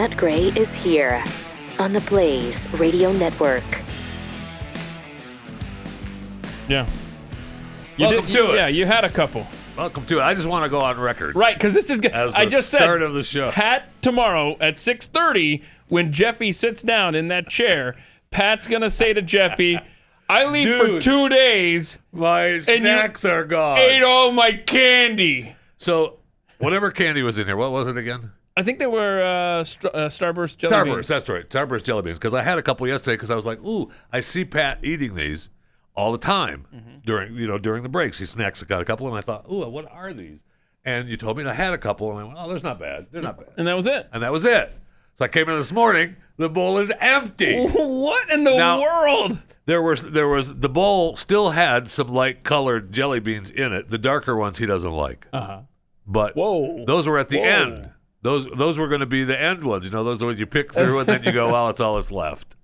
Pat Gray is here on the Blaze Radio Network. Yeah. Welcome to it. Yeah, you had a couple. Welcome to it. I just want to go on record. Right, because this is good. As the I just start said, of the show. Pat, tomorrow at 6:30, when Jeffy sits down in that chair, Pat's going to say to Jeffy, I leave for 2 days. My snacks are gone. Ate all my candy. So, whatever candy was in here, what was it again? I think they were Starburst jelly beans. Starburst, that's right. Starburst jelly beans. Because I had a couple yesterday because I was like, ooh, I see Pat eating these all the time during the breaks. He snacks got a couple, and I thought, ooh, what are these? And you told me I had a couple, and I went, oh, they're not bad. They're not bad. And that was it. So I came in this morning. The bowl is empty. What in the world? There was the bowl still had some light colored jelly beans in it. The darker ones he doesn't like. But those were at the end. Those were going to be the end ones. You know, those are what you pick through, and then you go, well, it's all that's left.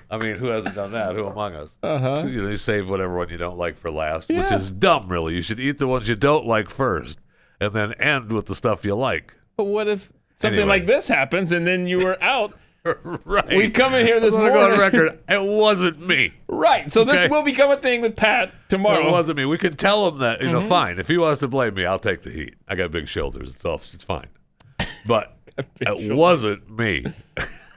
I mean, who hasn't done that? Who among us? You save whatever one you don't like for last, which is dumb, really. You should eat the ones you don't like first, and then end with the stuff you like. But what if something like this happens, and then you were out? Right. We come in here this morning. I want to go on record. It wasn't me. Right. So this will become a thing with Pat tomorrow. It wasn't me. We can tell him that, fine. If he wants to blame me, I'll take the heat. I got big shoulders. It's fine. But it wasn't me.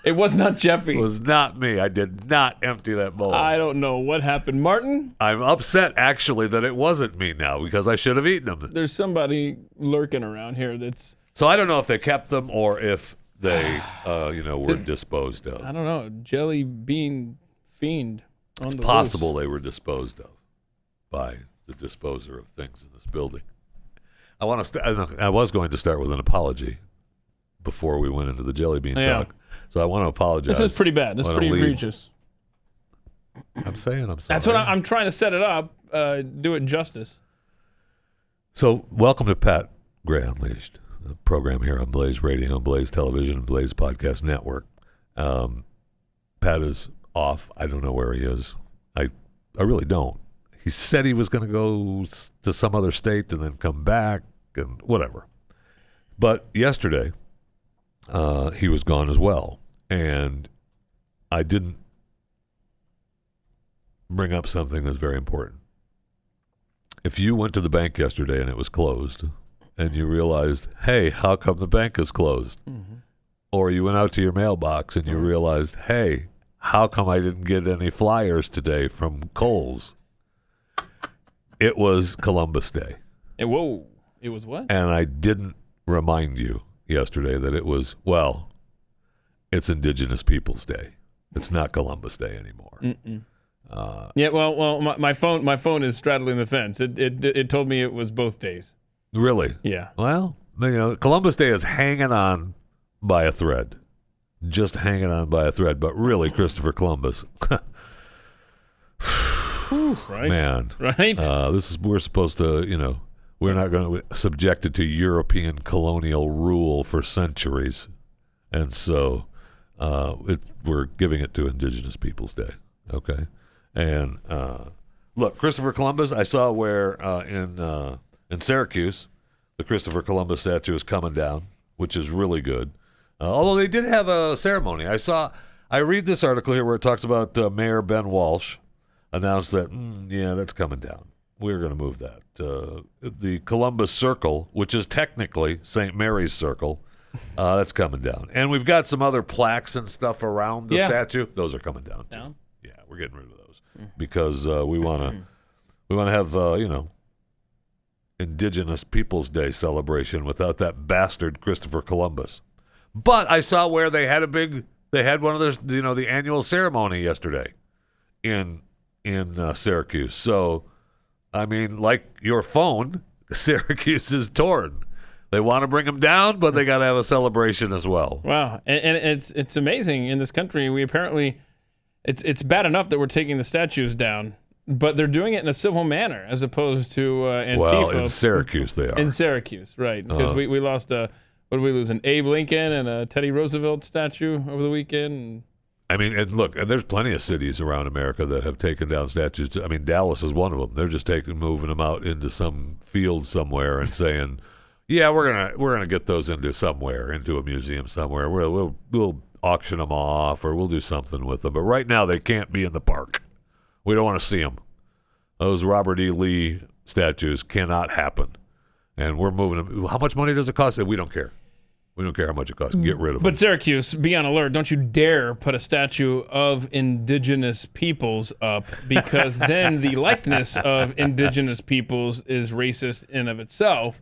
It was not Jeffy. It was not me. I did not empty that bowl. I don't know what happened. Martin? I'm upset, actually, that it wasn't me now because I should have eaten them. There's somebody lurking around here that's... So I don't know if they kept them or if they, were disposed of. I don't know. Jelly bean fiend on the It's possible they were disposed of by the disposer of things in this building. I was going to start with an apology before we went into the jelly bean talk. So I want to apologize. This is pretty bad. This is pretty egregious. I'm saying I'm sorry. That's what I'm trying to set it up, do it justice. So welcome to Pat Gray Unleashed, a program here on Blaze Radio, Blaze Television, and Blaze Podcast Network. Pat is off. I don't know where he is. I really don't. He said he was going to go to some other state and then come back and whatever. But yesterday, he was gone as well. And I didn't bring up something that's very important. If you went to the bank yesterday and it was closed, and you realized, hey, how come the bank is closed? Or you went out to your mailbox and you realized, hey, how come I didn't get any flyers today from Kohl's? It was Columbus Day. It was what? And I didn't remind you yesterday that it was, it's Indigenous Peoples Day. It's not Columbus Day anymore. My phone is straddling the fence. It told me it was both days. Really? Yeah. Well, Columbus Day is hanging on by a thread. Just hanging on by a thread. But really, Christopher Columbus. Right. Man. Right. We're supposed to, we're not going to be subjected to European colonial rule for centuries. And so we're giving it to Indigenous Peoples Day. Okay. And look, Christopher Columbus, I saw where in Syracuse, the Christopher Columbus statue is coming down, which is really good. Although they did have a ceremony. I read this article here where it talks about Mayor Ben Walsh announced that, that's coming down. We're going to move that. The Columbus Circle, which is technically St. Mary's Circle, that's coming down. And we've got some other plaques and stuff around the statue. Those are coming down, too. Yeah, we're getting rid of those because we want to have, Indigenous Peoples Day celebration without that bastard Christopher Columbus. But I saw where they had one of those, the annual ceremony yesterday in Syracuse. So, I mean, like your phone, Syracuse is torn. They want to bring them down, but they got to have a celebration as well. Wow, and it's amazing in this country. We apparently, it's bad enough that we're taking the statues down, but they're doing it in a civil manner as opposed to Antifa. Well, in Syracuse they are. In Syracuse, right? Because we lost what did we lose? An Abe Lincoln and a Teddy Roosevelt statue over the weekend. I mean, and look, and there's plenty of cities around America that have taken down statues. I mean, Dallas is one of them. They're just moving them out into some field somewhere and saying, Yeah, we're gonna get those into a museum somewhere. We'll auction them off, or we'll do something with them. But right now, they can't be in the park. We don't want to see them. Those Robert E. Lee statues cannot happen, and we're moving them. How much money does it cost? We don't care. We don't care how much it costs. Get rid of them. But Syracuse, be on alert. Don't you dare put a statue of indigenous peoples up, because then the likeness of indigenous peoples is racist in of itself,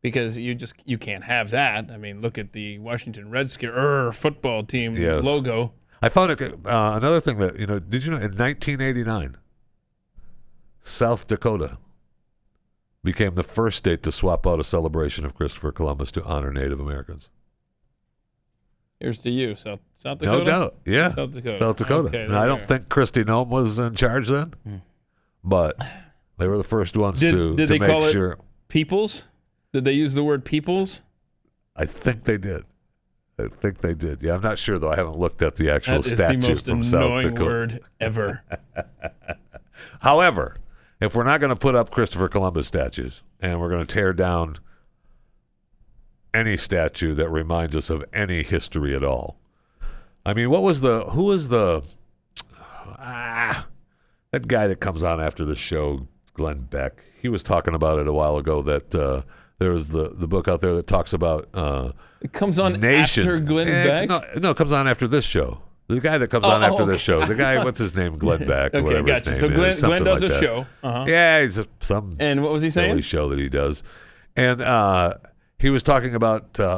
because you can't have that. I mean, look at the Washington Redskins football team logo. I found another thing that, did you know in 1989, South Dakota became the first state to swap out a celebration of Christopher Columbus to honor Native Americans. Here's to you, South Dakota. No doubt, yeah. South Dakota. Okay, and I don't think Kristi Noem was in charge then, but they were the first ones to they make call sure. It peoples? Did they use the word peoples? I think they did. Yeah, I'm not sure though. I haven't looked at the actual statue from South Dakota. That is the most annoying word ever. However, if we're not going to put up Christopher Columbus statues, and we're going to tear down any statue that reminds us of any history at all, I mean, who was that guy that comes on after the show, Glenn Beck? He was talking about it a while ago that there's the book out there that talks about it comes on nations. after Glenn Beck? No, it comes on after this show. The guy that comes on after this show. The guy, what's his name? Glenn Beck, or okay, whatever gotcha. his name so is. Glenn does like a that. show. Uh-huh. Yeah, he's some and what was he saying? silly show that he does. And he was talking about, I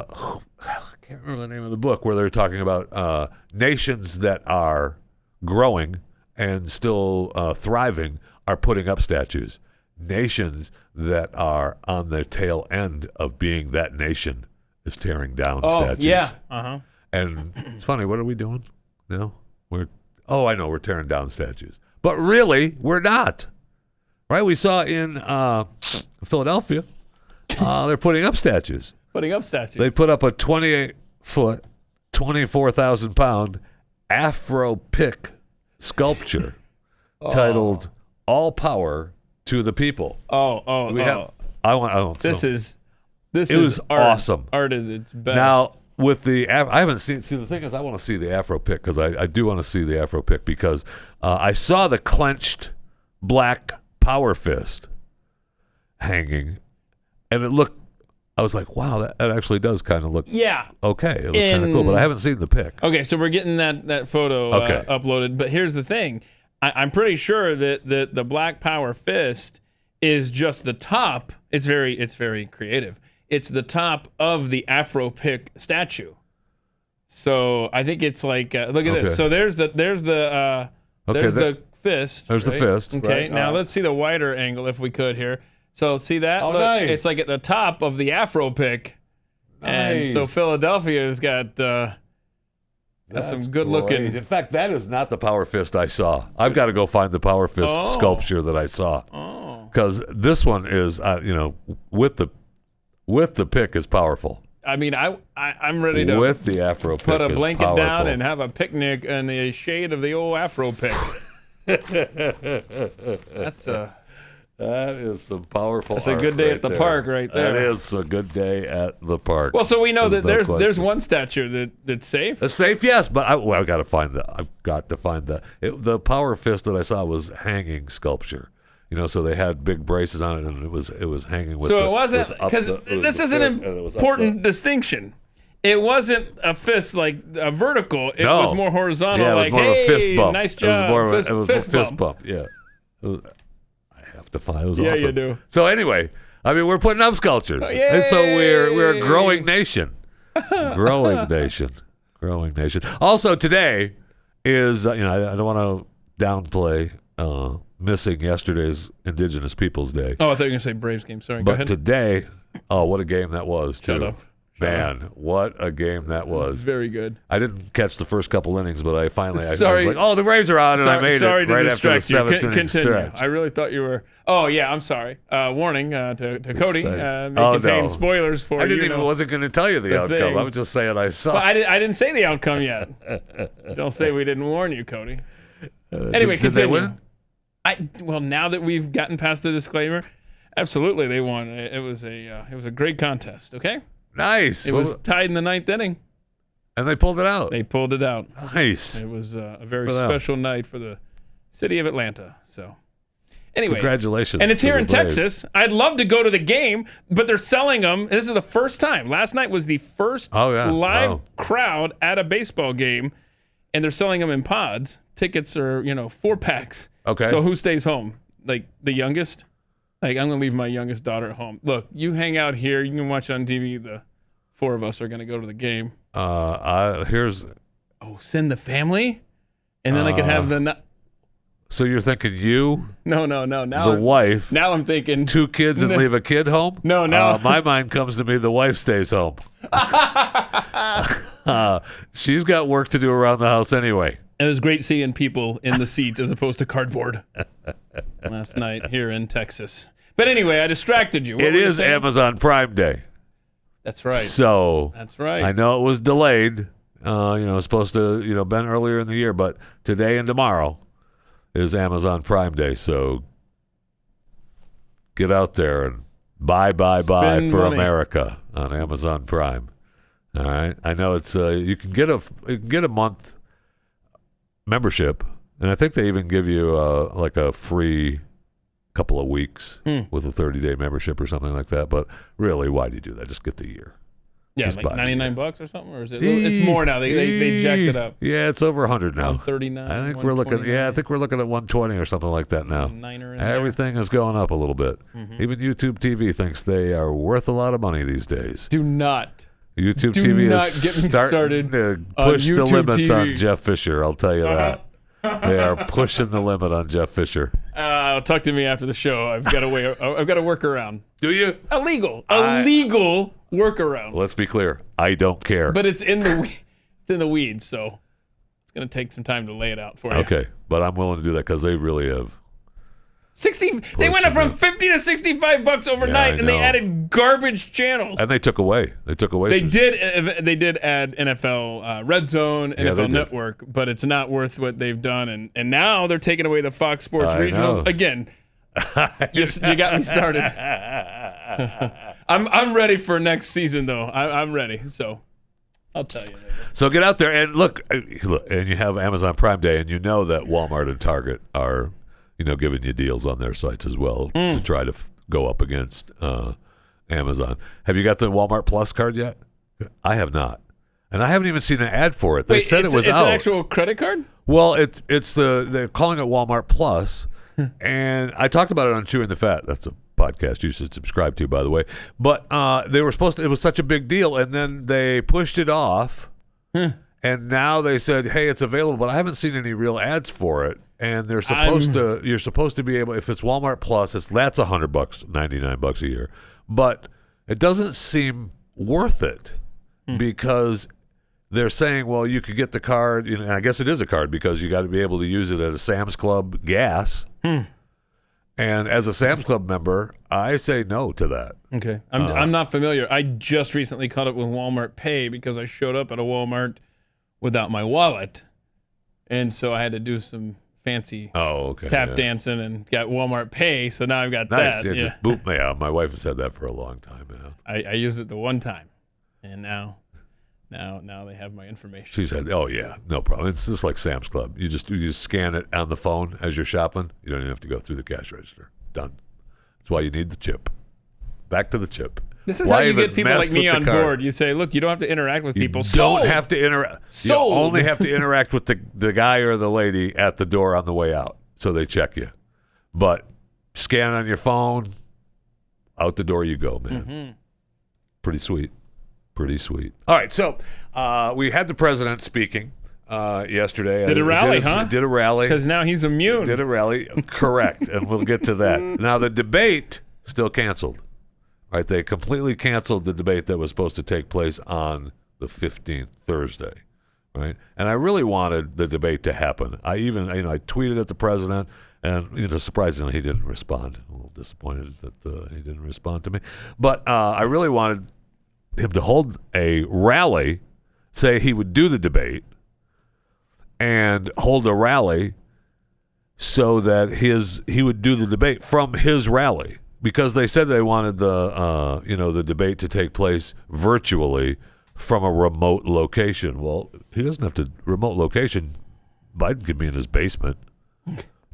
can't remember the name of the book, where they're talking about nations that are growing and still thriving are putting up statues. Nations that are on the tail end of being that nation is tearing down statues. Yeah. Uh-huh. And it's funny, what are we doing? No, we're tearing down statues. But really, we're not. Right? We saw in Philadelphia, they're putting up statues. They put up a 28-foot, 24,000-pound Afro-Pick sculpture titled "All Power to the People." This was is art, awesome. Art at its best. Now, with the I haven't seen. See, the thing is, I want to see the Afro Pick, because I do want to see the Afro Pick, because I saw the clenched black power fist hanging, and it looked. I was like, wow, that actually does kind of look. Yeah. Okay, it looks kind of cool, but I haven't seen the pick. Okay, so we're getting that photo uploaded, but here's the thing: I'm pretty sure that the black power fist is just the top. It's very creative. It's the top of the Afro Pick statue. So I think it's like look at this. So there's the fist. There's the fist. Okay. Right. Now let's see the wider angle if we could here. So see that? Oh, Look, nice. it's like at the top of the Afro Pick. Nice. And so Philadelphia's got some good looking. In fact, that is not the power fist I saw. I've got to go find the power fist sculpture that I saw. Because this one is, with the pick is powerful. I mean, I'm ready to with the Afro pick put a blanket powerful. down and have a picnic in the shade of the old Afro Pick. That is some powerful. That's a good day at the park right there. That is a good day at the park. Well, so we know that there's one statue that's safe. It's safe, yes, but I've got to find the power fist that I saw was hanging sculpture. So they had big braces on it, and it was hanging with. So it wasn't, because this is an important distinction. It wasn't a fist like a vertical. It was more horizontal. Yeah, it was more of a fist bump. Nice job. It was more of a fist fist bump. Yeah. I have to find. It was awesome. Yeah, you do. So anyway, I mean, we're putting up sculptures, and so we're a growing nation. Growing nation. Also, today is I don't want to downplay missing yesterday's Indigenous Peoples Day. Oh, I thought you were going to say Braves game. Sorry, but go ahead. Today, what a game that was, too. Shut up. Man, what a game that was. Very good. I didn't catch the first couple innings, but I was like, the Braves are on, and I made it right after the seventh inning stretch. I really thought you were... Oh, yeah, I'm sorry. Warning to Cody. May contain spoilers for you. I wasn't going to tell you the outcome. Thing. I was just saying I saw. Well, I didn't say the outcome yet. Don't say we didn't warn you, Cody. Anyway, did they win? Well, now that we've gotten past the disclaimer, Absolutely, they won. It was a great contest. Okay. Nice. It was tied in the 9th inning. And they pulled it out. They pulled it out. Nice. It was a very special night for the city of Atlanta. So, anyway. Congratulations. And it's here in Braves. Texas. I'd love to go to the game, but they're selling them. This is the first time. Last night was the first live crowd at a baseball game, and they're selling them in pods. Tickets are, 4-packs. Okay. So who stays home? Like the youngest? Like, I'm going to leave my youngest daughter at home. Look, you hang out here. You can watch on TV. The 4 of us are going to go to the game. Send the family? And then I could have the... So you're thinking you? No. Now the wife. Now I'm thinking... 2 kids and leave a kid home? No. My mind comes to me, the wife stays home. She's got work to do around the house anyway. It was great seeing people in the seats as opposed to cardboard last night here in Texas. But anyway, I distracted you. It is Amazon Prime Day. That's right. So that's right. I know it was delayed. It's supposed to, been earlier in the year, but today and tomorrow is Amazon Prime Day. So get out there and buy Spend for money. America on Amazon Prime. All right. I know it's you can get a month membership, and I think they even give you like a free couple of weeks with a 30-day membership or something like that. But really, why do you do that? Just get the year. Yeah, like $99 or something, or is it? It's more now. They jacked it up. Yeah, it's over 100 now. 139. I think we're looking. Yeah, I think we're looking at 120 or something like that now. Everything is going up a little bit. Mm-hmm. Even YouTube TV thinks they are worth a lot lot of money these days. Do not. YouTube TV is starting to push the limits TV. on Jeff Fisher. I'll tell you that. They are pushing the limit on Jeff Fisher. Talk to me after the show. I've got a workaround. Do you? A legal workaround. Let's be clear. I don't care. But it's in the weeds, so it's going to take some time to lay it out for you. Okay, but I'm willing to do that because they really have. They went up from $50 to $65 overnight, and they added garbage channels. And they took away. They did add NFL Red Zone, NFL Network, but it's not worth what they've done. And now they're taking away the Fox Sports regionals again. You got me started. I'm ready for next season, though. I'm ready. So I'll tell you later. So get out there and look, and you have Amazon Prime Day, and you know that Walmart and Target are. Giving you deals on their sites as well to try to go up against Amazon. Have you got the Walmart Plus card yet? I have not. And I haven't even seen an ad for it. They said it was out. It's an actual credit card? Well, they're calling it Walmart Plus. And I talked about it on Chewing the Fat. That's a podcast you should subscribe to, by the way. But they were supposed to, it was such a big deal, and then they pushed it off. And now they said, hey, it's available, but I haven't seen any real ads for it. And they're you're supposed to be able, if it's Walmart Plus, that's $100, $99 a year. But it doesn't seem worth it because they're saying, well, you could get the card, and I guess it is a card because you got to be able to use it at a Sam's Club gas. And as a Sam's Club member, I say no to that. Okay. I'm not familiar. I just recently caught up with Walmart Pay because I showed up at a Walmart without my wallet. And so I had to do some fancy tap dancing and got Walmart Pay, so now I've got nice. that. Just boop me out. My wife has had that for a long time now. I used it the one time, and now they have my information. She said, no problem. It's just like Sam's Club. You just scan it on the phone as you're shopping. You don't even have to go through the cash register. Done. That's why you need the chip. Back to the chip. This is how you get people like me on board. You say, look, you don't have to interact with people. You don't have to interact. You only have to interact with the guy or the lady at the door on the way out, so they check you. But scan on your phone, out the door you go, man. Mm-hmm. Pretty sweet. All right, so we had the president speaking yesterday. Did a rally, Did a rally. Because now he's immune. Did a rally, correct, and we'll get to that. Now, the debate still canceled. Right, they completely canceled the debate that was supposed to take place on the 15th, Thursday, right? And I really wanted the debate to happen. I even, I tweeted at the president, and surprisingly, he didn't respond. I'm a little disappointed that he didn't respond to me. But I really wanted him to hold a rally, say he would do the debate, and hold a rally so that he would do the debate from his rally. because they said they wanted the debate to take place virtually from a remote location. Well, he doesn't have to remote location. Biden could be in his basement.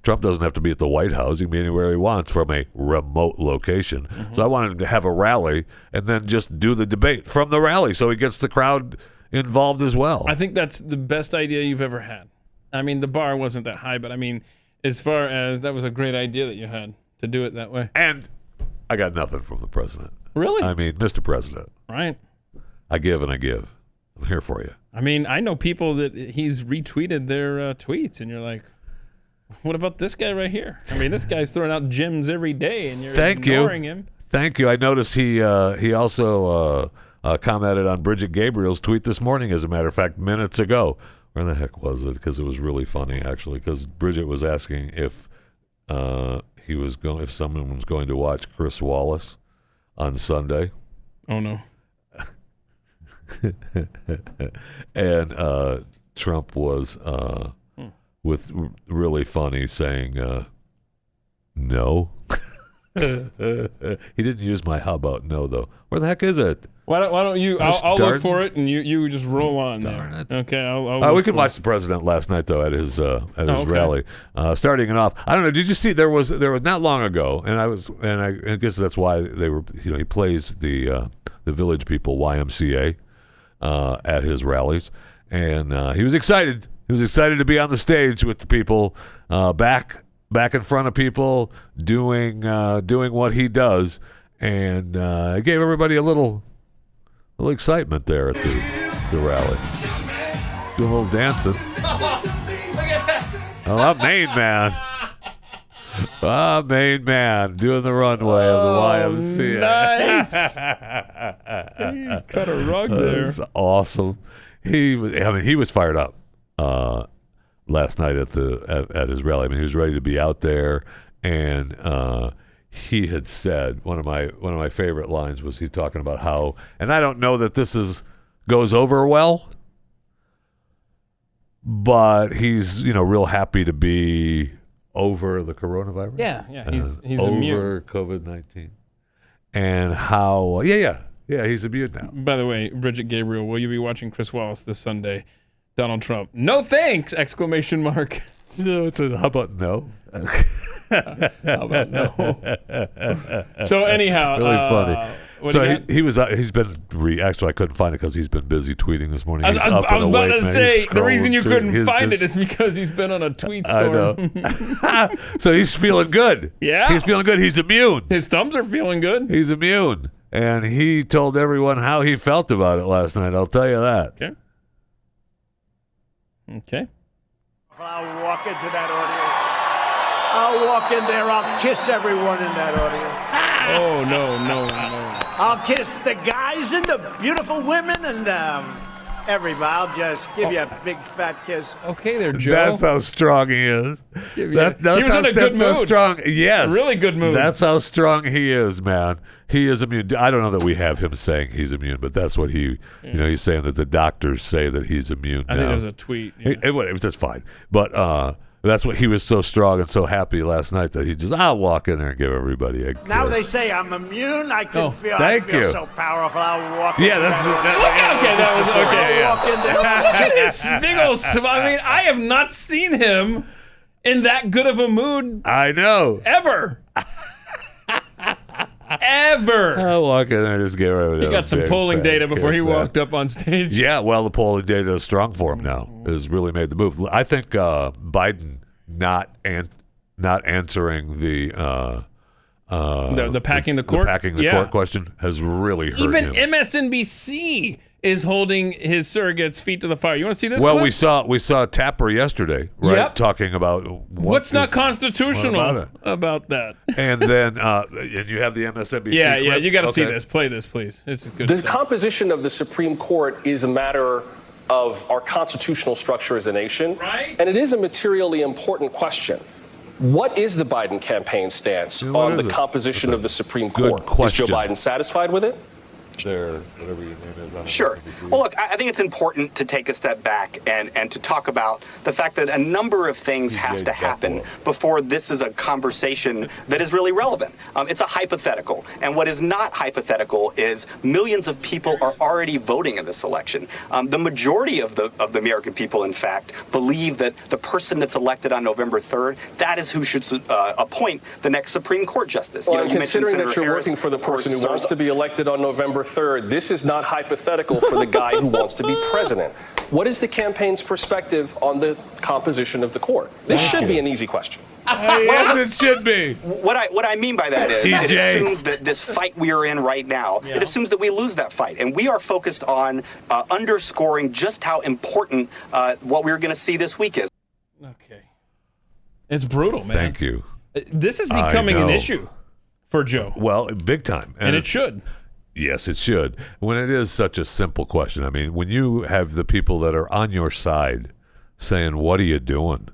Trump doesn't have to be at the White House. He can be anywhere he wants from a remote location. Mm-hmm. So I wanted him to have a rally and then just do the debate from the rally so he gets the crowd involved as well. I think that's the best idea you've ever had. I mean, the bar wasn't that high, but I mean, as far as that was a great idea that you had to do it that way. And I got nothing from the president. Really? I mean, Mr. President. Right. I give and I give. I'm here for you. I mean, I know people that he's retweeted their tweets, and you're like, what about this guy right here? I mean, this guy's throwing out gems every day, and you're ignoring him. Thank you. I noticed he also commented on Bridget Gabriel's tweet this morning, as a matter of fact, minutes ago. Where the heck was it? Because it was really funny, actually, because Bridget was asking if if someone was going to watch Chris Wallace on Sunday. Oh, no. And Trump was with really funny saying no. He didn't use my how about no, though. Where the heck is it? Why don't you? I'll look for it, and you just roll on there. Okay, I'll we can watch the president last night though at his rally. Starting it off, I don't know. Did you see there was not long ago, and I guess that's why they were. He plays the Village People YMCA at his rallies, and he was excited. He was excited to be on the stage with the people, back in front of people, doing what he does, and it gave everybody a little excitement there at the rally. Doing a little dancing. Look at that. Oh, I'm Main Man. Ah, Main Man doing the runway of the YMCA. Nice. You cut a rug there. That's awesome. He was fired up last night at his rally. I mean, he was ready to be out there, and he had said one of my favorite lines was he talking about how, and I don't know that this goes over well, but he's real happy to be over the coronavirus. Yeah, he's over immune. COVID-19, and how he's immune now. By the way, Bridget Gabriel, will you be watching Chris Wallace this Sunday? Donald Trump. No thanks! ! How about no? How about no? So anyhow, really funny. He's been actually I couldn't find it because he's been busy tweeting this morning. I was about to say the reason you couldn't find it is because he's been on a tweet storm. I know. So he's feeling good. Yeah, he's feeling good. He's immune. His thumbs are feeling good. He's immune, and he told everyone how he felt about it last night. I'll tell you that. Okay. I'll walk into that audience. I'll walk in there. I'll kiss everyone in that audience. Oh, no. I'll kiss the guys and the beautiful women and everybody. I'll just give you a big fat kiss. Okay there, Joe. That's how strong he is. He was in a good mood. How strong. Yes. Really good mood. That's how strong he is, man. He is immune. I don't know that we have him saying he's immune, but that's what he's saying that the doctors say that he's immune now. I think there's a tweet. Yeah. That's fine. But that's what he was so strong and so happy last night that I'll walk in there and give everybody a kiss. Now they say I'm immune. I can feel so powerful. I'll walk in there. Walk in there. Look at his big old smile. I mean, I have not seen him in that good of a mood. I know. Ever. Ever. I'll walk in there and just give everybody He got some polling data before he walked up on stage. Yeah, well, the polling data is strong for him now. Has really made the move. I think Biden not answering the packing the court question has really hurt Even him. MSNBC is holding his surrogates' feet to the fire. You want to see this? Well, clip? we saw Tapper yesterday, right? Yep. Talking about what's not constitutional about that. And then and you have the MSNBC. Yeah, clip? you got to see this. Play this, please. It's good. The composition of the Supreme Court is a matter of our constitutional structure as a nation, right? And it is a materially important question. What is the Biden campaign stance on the composition of the Supreme Court? Is Joe Biden satisfied with it? there, whatever your name is. On Sure. MSNBC. Well, look, I think it's important to take a step back and to talk about the fact that a number of things have to happen before this is a conversation that is really relevant. It's a hypothetical. And what is not hypothetical is millions of people are already voting in this election. The majority of the American people, in fact, believe that the person that's elected on November 3rd, that is who should appoint the next Supreme Court justice. Well, you mentioned considering that Senator you're Harris, working for the of course, person who served wants to be elected on November 3rd, this is not hypothetical for the guy who wants to be president. What is the campaign's perspective on the composition of the court? This should be an easy question. Yes, it should be. What I mean by that is it TJ. assumes that this fight we are in right now, it assumes that we lose that fight. And we are focused on underscoring just how important what we're going to see this week is. Okay. It's brutal, man. Thank you. This is becoming an issue for Joe. Well, big time. And it should. Yes, it should. When it is such a simple question. I mean, when you have the people that are on your side saying, what are you doing?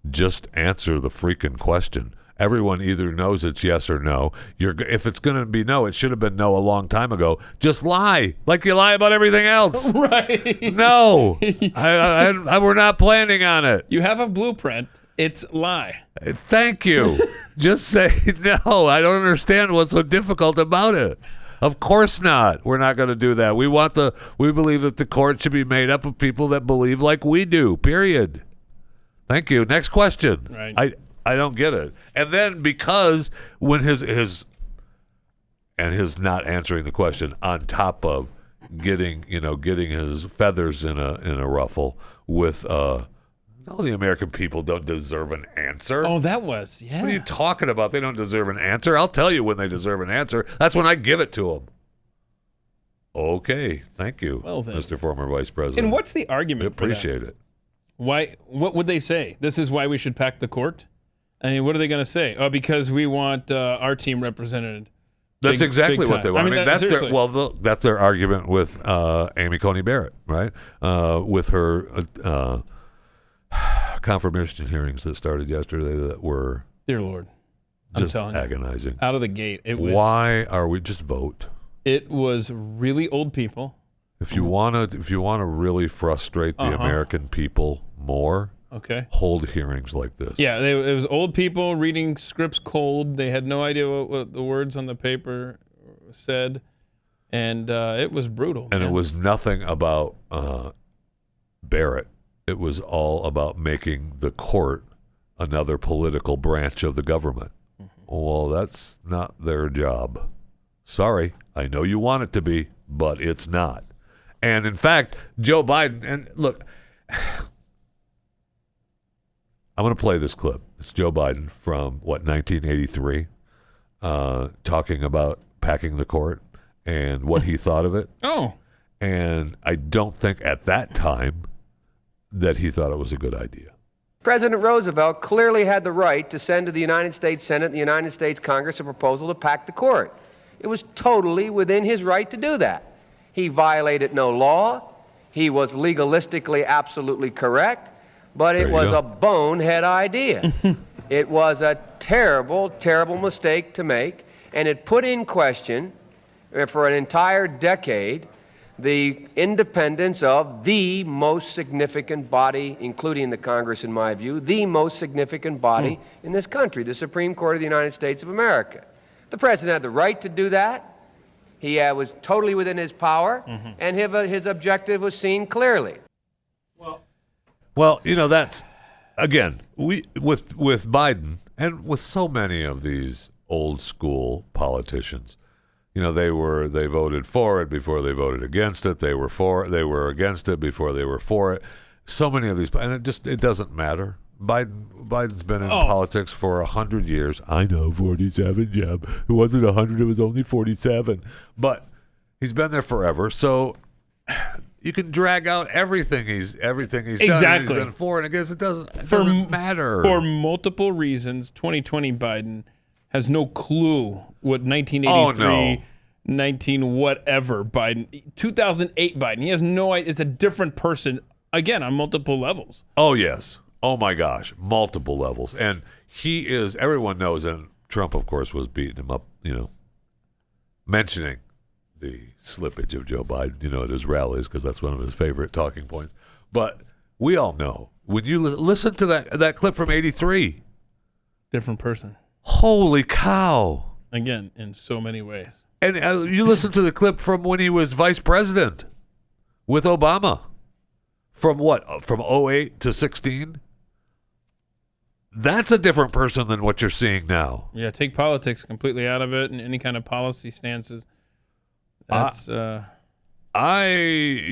Just answer the freaking question. Everyone either knows it's yes or no. If it's going to be no, it should have been no a long time ago. Just lie, like you lie about everything else. Right. No, we're not planning on it. You have a blueprint. It's lie. Thank you. Just say no. I don't understand what's so difficult about it. Of course not. We're not going to do that. We believe that the court should be made up of people that believe like we do. Period. Thank you. Next question. Right. I don't get it. And then because when his not answering the question on top of getting his feathers in a ruffle with no, the American people don't deserve an answer. Oh, that was, yeah. What are you talking about? They don't deserve an answer. I'll tell you when they deserve an answer. That's when I give it to them. Okay, thank you, Well, then. Mr. Former Vice President. And what's the argument for that? Appreciate it. Why? What would they say? This is why we should pack the court? I mean, what are they going to say? Oh, because we want our team represented. That's exactly big what they want. I mean, that's seriously. that's their argument with Amy Coney Barrett, right? With her confirmation hearings that started yesterday that were Dear Lord, just I'm telling agonizing. You, out of the gate, it was. Why are we just vote? It was really old people. If you want to really frustrate the American people more, okay, hold hearings like this. Yeah, it was old people reading scripts cold. They had no idea what the words on the paper said, and it was brutal. And it was nothing about Barrett. It was all about making the court another political branch of the government. Well, that's not their job. Sorry, I know you want it to be, but it's not. And in fact, Joe Biden, and look, I'm going to play this clip. It's Joe Biden from, 1983, talking about packing the court and what he thought of it. Oh. And I don't think at that time that he thought it was a good idea. President Roosevelt clearly had the right to send to the United States Senate and the United States Congress a proposal to pack the court. It was totally within his right to do that. He violated no law. He was legalistically absolutely correct, but it was a bonehead idea. It was a terrible, terrible mistake to make, and it put in question for an entire decade the independence of the most significant body, including the Congress, in my view, the most significant body in this country, the Supreme Court of the United States of America. The president had the right to do that. He was totally within his power, and his objective was seen clearly. Well, that's, again, with Biden and with so many of these old school politicians, they voted for it before they voted against it. They were against it before they were for it. So many of these, and it doesn't matter. Biden's been in politics for 100 years. I know, 47, yeah. It wasn't 100, it was only 47. But he's been there forever. So you can drag out everything he's done. He's been for and against. It doesn't matter. For multiple reasons, 2020 Biden has no clue what 1983, 19 whatever Biden, 2008 Biden. He has no idea. It's a different person, again, on multiple levels. Oh, yes. Oh, my gosh. Multiple levels. And he is, everyone knows, and Trump, of course, was beating him up, mentioning the slippage of Joe Biden, at his rallies, because that's one of his favorite talking points. But we all know, when you listen to that clip from '83, different person. Holy cow! Again, in so many ways. And you listen to the clip from when he was vice president with Obama. From what? From 08 to 16? That's a different person than what you're seeing now. Yeah, take politics completely out of it and any kind of policy stances. That's I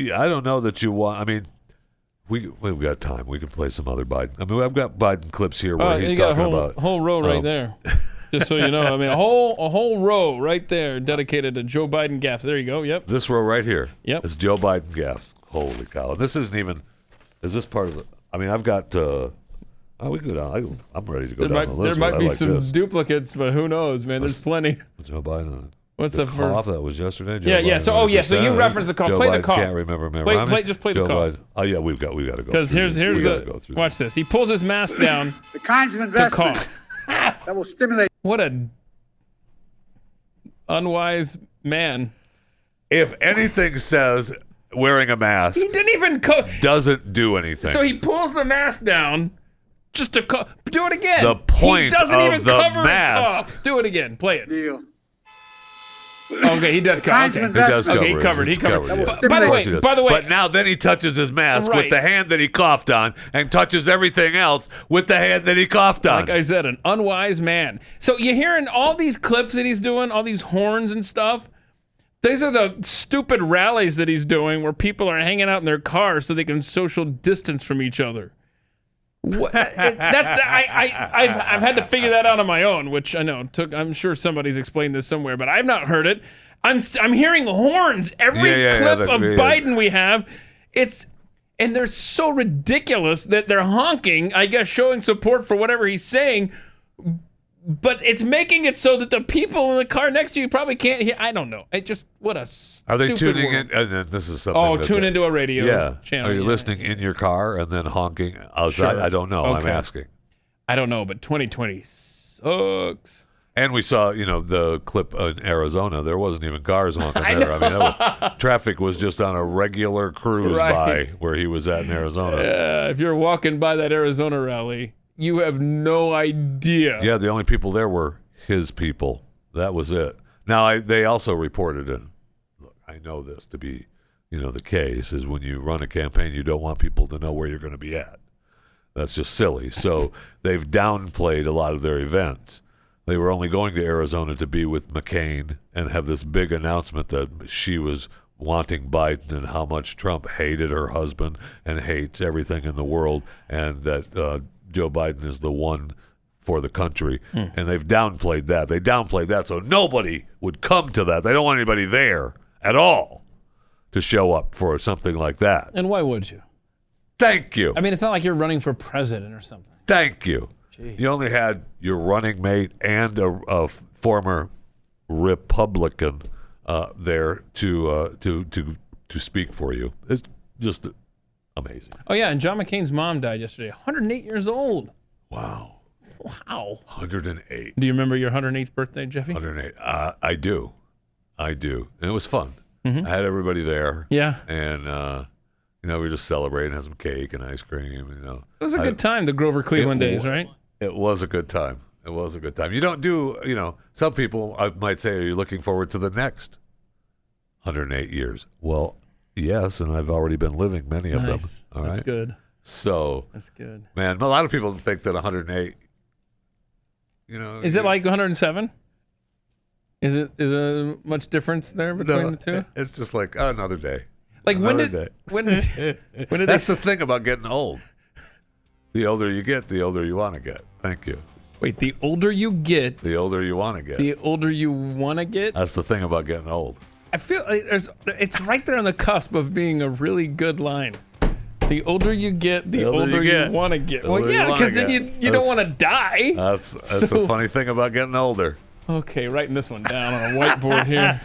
don't know that you want. I mean, we've got time. We can play some other Biden. I mean, I've got Biden clips here where he's talking about a whole row right there. Just so you know, I mean, a whole row right there dedicated to Joe Biden gaffes. There you go. Yep. This row right here. Yep. Is Joe Biden gaffes. Holy cow! This isn't even. Is this part of the? I mean, I've got. We can go down. I'm ready to go down the list. There might be some duplicates, but who knows, man? There's plenty. Joe Biden. What's the cough first? That was yesterday. Joe Yeah. Biden, So you reference the cough. Joe Play Biden the cough. Can't remember. Just play the cough. Biden. Oh yeah, we've got to go. Because here's the. Watch this. He pulls his mask down. The kinds of investments that will stimulate. What a unwise man. If anything says wearing a mask, he didn't even doesn't do anything. So he pulls the mask down just to do it again. The point he doesn't of even the cover mask. his cough. Do it again. Play it. Deal. Okay, he does cover. Okay. He does cover. Okay, he covered. Yeah. By the way, but now then he touches his mask Right. with the hand that he coughed on, and touches everything else with the hand that he coughed on. Like I said, an unwise man. So you're hearing all these clips that he's doing, all these horns and stuff. These are the stupid rallies that he's doing where people are hanging out in their cars so they can social distance from each other. I've had to figure that out on my own, which I know I'm sure somebody's explained this somewhere, but I've not heard it. I'm hearing horns every clip of Biden we have. And they're so ridiculous that they're honking, I guess, showing support for whatever he's saying. But it's making it so that the people in the car next to you probably can't hear. I don't know. what a Are they stupid tuning world. in? And then this is something. Tune into a radio channel. Are you listening in your car and then honking outside? Sure. I don't know. Okay. I'm asking. I don't know, but 2020 sucks. And we saw, the clip in Arizona. There wasn't even cars honking there. I mean, traffic was just on a regular cruise by where he was at in Arizona. If you're walking by that Arizona rally, you have no idea. Yeah, the only people there were his people. That was it. Now, they also reported, and look, I know this to be, the case, is when you run a campaign, you don't want people to know where you're going to be at. That's just silly. So they've downplayed a lot of their events. They were only going to Arizona to be with McCain and have this big announcement that she was wanting Biden and how much Trump hated her husband and hates everything in the world, and that Joe Biden is the one for the country. And they've downplayed that. They downplayed that so nobody would come to that. They don't want anybody there at all to show up for something like that. And why would you? Thank you. I mean, it's not like you're running for president or something. Thank you. Gee. You only had your running mate and a former Republican there to speak for you. It's just amazing. Oh, yeah, and John McCain's mom died yesterday, 108 years old. Wow. 108. Do you remember your 108th birthday, Jeffy? 108. I do. And it was fun. Mm-hmm. I had everybody there. Yeah. And, we were just celebrating, had some cake and ice cream. It was a good time, the Grover Cleveland days, right? It was a good time. You don't do, some people might say, are you looking forward to the next 108 years? Well, yes, and I've already been living many of them. All right. That's good. So, that's good. Man, a lot of people think that 108, Is it like 107? Is there much difference there between the two? It's just like another day. Like when did That's the thing about getting old. The older you get, the older you want to get. Thank you. Wait, the older you get, the older you want to get. The older you want to get? That's the thing about getting old. I feel like it's right there on the cusp of being a really good line. The older you get, the older you want to get. Well, yeah, because then you don't want to die. That's the funny thing about getting older. Okay, writing this one down on a whiteboard here.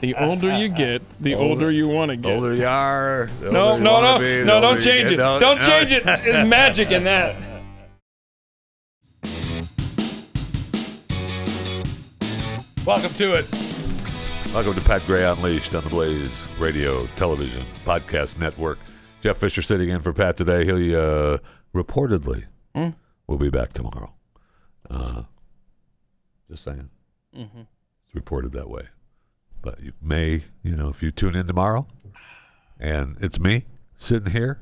The older you get, the older you want to get. The older you are. No, don't change it. Don't change it. There's magic in that. Welcome to it. Welcome to Pat Gray Unleashed on the Blaze Radio, Television, Podcast Network. Jeff Fisher sitting in for Pat today. He reportedly will be back tomorrow. Just saying. It's reported that way. But you may, if you tune in tomorrow and it's me sitting here,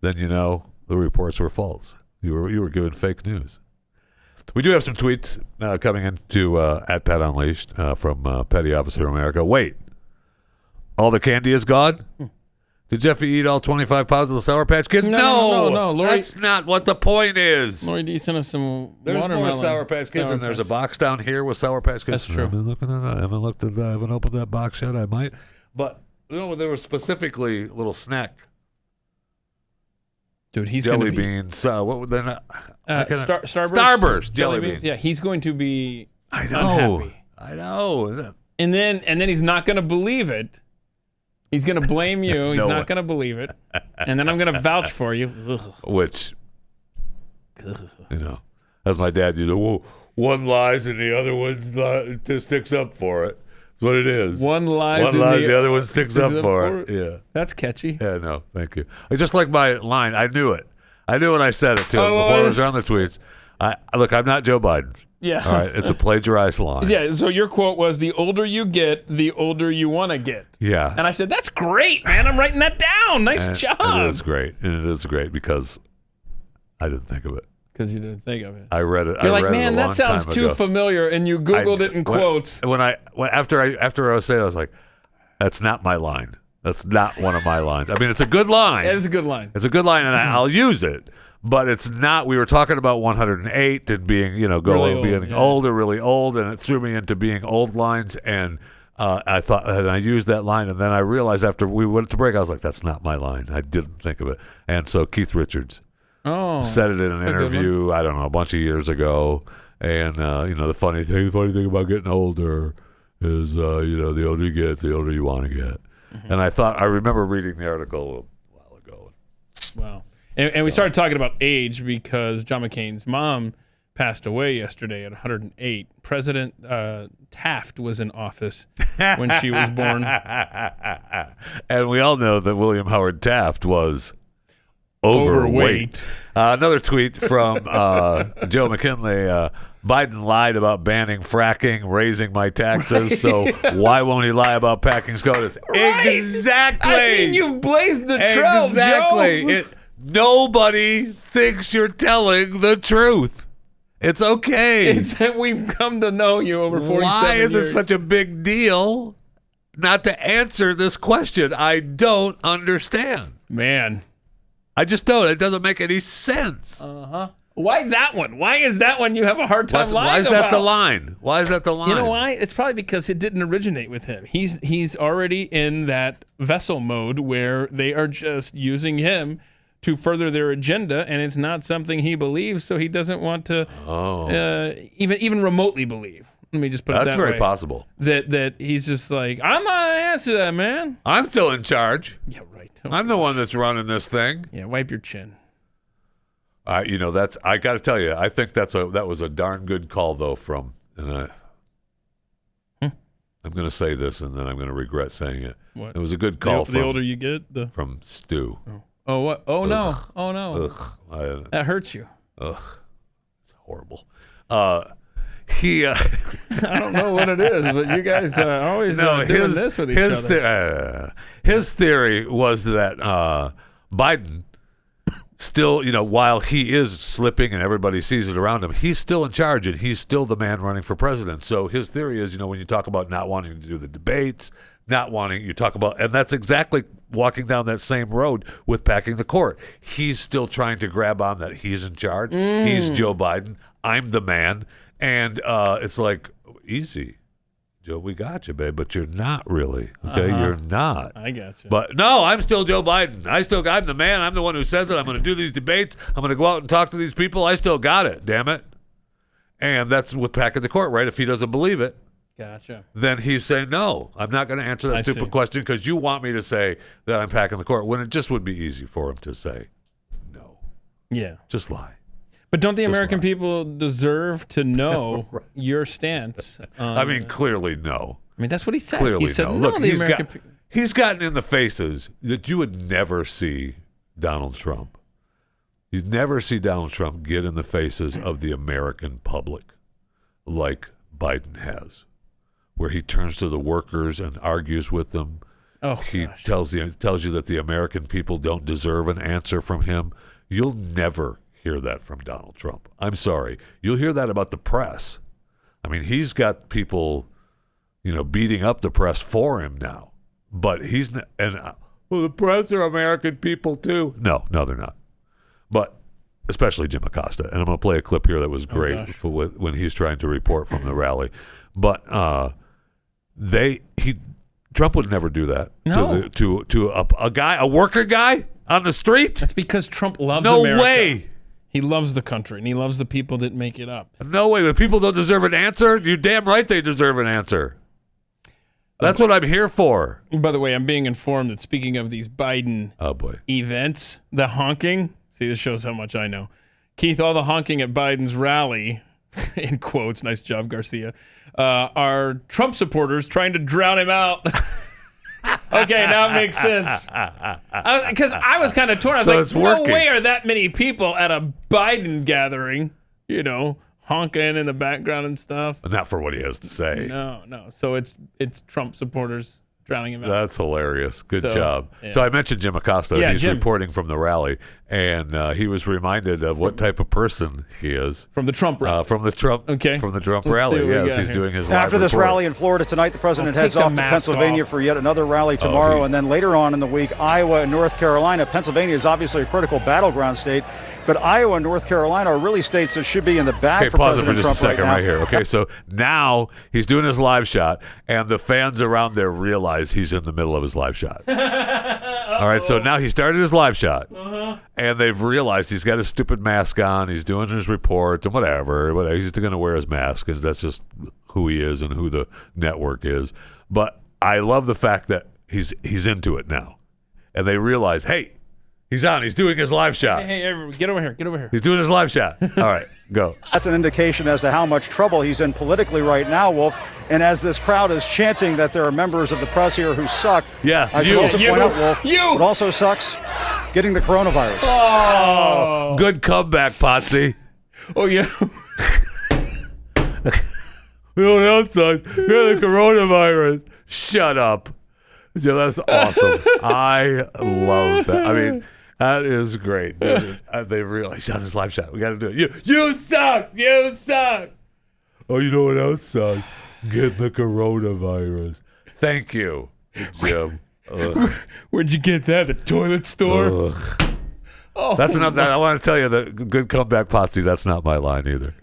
then the reports were false. You were given fake news. We do have some tweets coming into at Pat Unleashed from Petty Officer America. Wait, all the candy is gone? Did Jeffy eat all 25 pounds of the Sour Patch Kids? No. Lori, that's not what the point is. Lori D sent us some There's watermelon. more Sour Patch Kids, and there's a box down here with Sour Patch Kids. That's true. I've been looking at that. I haven't opened that box yet. I might. But, there was specifically little snack. Dude, he's jelly going to be... beans. What were they not? Starburst jelly beans. Yeah, he's going to be unhappy. I know. And then he's not going to believe it. He's going to blame you. He's not going to believe it. And then I'm going to vouch for you. Which, as my dad used to, one lies and the other one sticks up for it. That's what it is. One lies, the other one sticks up for it. Yeah. That's catchy. Yeah, no, thank you. Just like my line, I knew it. I knew when I said it, too, before it was on the tweets. Look, I'm not Joe Biden. Yeah. All right, it's a plagiarized line. Yeah, so your quote was, the older you get, the older you want to get. Yeah. And I said, that's great, man. I'm writing that down. Nice job. It is great. And it is great because I didn't think of it. Because you didn't think of it. I read it. You're like, man, that sounds too familiar, and you Googled it in quotes. After I was saying it, I was like, that's not my line. That's not one of my lines. I mean, it's a good line. It is a good line. It's a good line, and I'll use it. But it's not. We were talking about 108 and being, being older, really old, and it threw me into being old lines. And I thought, and I used that line, and then I realized after we went to break, I was like, that's not my line. I didn't think of it. And so Keith Richards said it in an interview, I don't know, a bunch of years ago. And the funny thing about getting older is, the older you get, the older you want to get. Mm-hmm. And I remember reading the article a while ago. Wow. And we started talking about age because John McCain's mom passed away yesterday at 108. President Taft was in office when she was born. And we all know that William Howard Taft was overweight. Another tweet from Joe McKinley. Biden lied about banning fracking, raising my taxes, so why won't he lie about packing SCOTUS? Right. Exactly. I mean, you've blazed the trail, exactly. Joe. Nobody thinks you're telling the truth. It's okay. It's that we've come to know you over 47 years. Why is it such a big deal not to answer this question? I don't understand. Man. I just don't. It doesn't make any sense. Uh-huh. Why that one? Why is that one you have a hard time lying about? Why is that the line? Why is that the line? You know why? It's probably because it didn't originate with him. He's already in that vessel mode where they are just using him to further their agenda, and it's not something he believes, so he doesn't want to even remotely believe. Let me just put it that way. That's very possible. That he's just like, I'm not going to answer that, man. I'm still in charge. Yeah, right. I'm the one that's running this thing. Yeah, wipe your chin. I got to tell you, I think that was a darn good call, though, I'm going to say this, and then I'm going to regret saying it. What? It was a good call the older you get? From Stu. Oh, what? Oh, ugh. No. Oh, no. Ugh. That hurts you. Ugh. It's horrible. He... I don't know what it is, but you guys are always doing this with each other. His theory was that Biden still, while he is slipping and everybody sees it around him, he's still in charge and he's still the man running for president. So his theory is, when you talk about not wanting to do the debates, and that's exactly walking down that same road with packing the court. He's still trying to grab on that he's in charge. He's Joe Biden. I'm the man. And it's like, easy, Joe, we got you, babe, but you're not really. Okay, You're not. I got you. But no, I'm still Joe Biden. I'm the man. I'm the one who says it. I'm going to do these debates. I'm going to go out and talk to these people. I still got it, damn it. And that's with packing the court, right? If he doesn't believe it, gotcha. Then he's saying, no, I'm not going to answer that stupid question because you want me to say that I'm packing the court, when it just would be easy for him to say no. Yeah. Just lie. But don't the American people deserve to know your stance? I mean, clearly no. I mean, that's what he said. Clearly, he said, no. no, Look, the American people. He's gotten in the faces that you would never see Donald Trump. You'd never see Donald Trump get in the faces of the American public like Biden has, where he turns to the workers and argues with them. He tells you that the American people don't deserve an answer from him. You'll never hear that from Donald Trump. I'm sorry. You'll hear that about the press. I mean, he's got people, beating up the press for him now. But he's not, the press are American people too. No, they're not. But especially Jim Acosta. And I'm going to play a clip here that was great when he's trying to report from the rally. But Trump would never do that to a worker guy on the street. That's because Trump loves America. No way. He loves the country, and he loves the people that make it up. No way. The people don't deserve an answer. You're damn right they deserve an answer. That's what I'm here for. By the way, I'm being informed that speaking of these Biden events, the honking, see, this shows how much I know. Keith, all the honking at Biden's rally, in quotes, nice job, Garcia, are Trump supporters trying to drown him out. Okay, now it makes sense. Because I was kind of torn. I was no way are that many people at a Biden gathering, honking in the background and stuff. Not for what he has to say. No. So it's Trump supporters drowning him out. That's hilarious. Good job. Yeah. So I mentioned Jim Acosta. Yeah, he's Jim. reporting from the rally, and he was reminded of what type of person he is. From the Trump rally. From the Trump rally. Yes, he's doing his live After this report. rally in Florida tonight, the president heads off to Pennsylvania for yet another rally tomorrow, and then later on in the week, Iowa and North Carolina. Pennsylvania is obviously a critical battleground state, but Iowa and North Carolina are really states that should be in the bag for pause President it for just Trump a second right here. Okay, so now he's doing his live shot, and the fans around there realize he's in the middle of his live shot. All right, so now he started his live shot, and they've realized he's got his stupid mask on. He's doing his report and whatever. He's just going to wear his mask because that's just who he is and who the network is. But I love the fact that he's into it now, and they realize, hey, he's on. He's doing his live shot. Hey, everyone, get over here. Get over here. He's doing his live shot. All right, go. That's an indication as to how much trouble he's in politically right now, Wolf. And as this crowd is chanting that there are members of the press here who suck, I should also point out, Wolf, what also sucks, getting the coronavirus. Oh, good comeback, Potsy. Oh, yeah. We don't have such. You're the coronavirus. Shut up. So that's awesome. I love that. I mean, that is great. They realized on his live shot, we got to do it. You suck. You suck. Oh, you know what else sucks? Get the coronavirus. Thank you, Jim. Where'd you get that? The toilet store? Oh, that's another. I want to tell you that good comeback, Potsy. That's not my line either.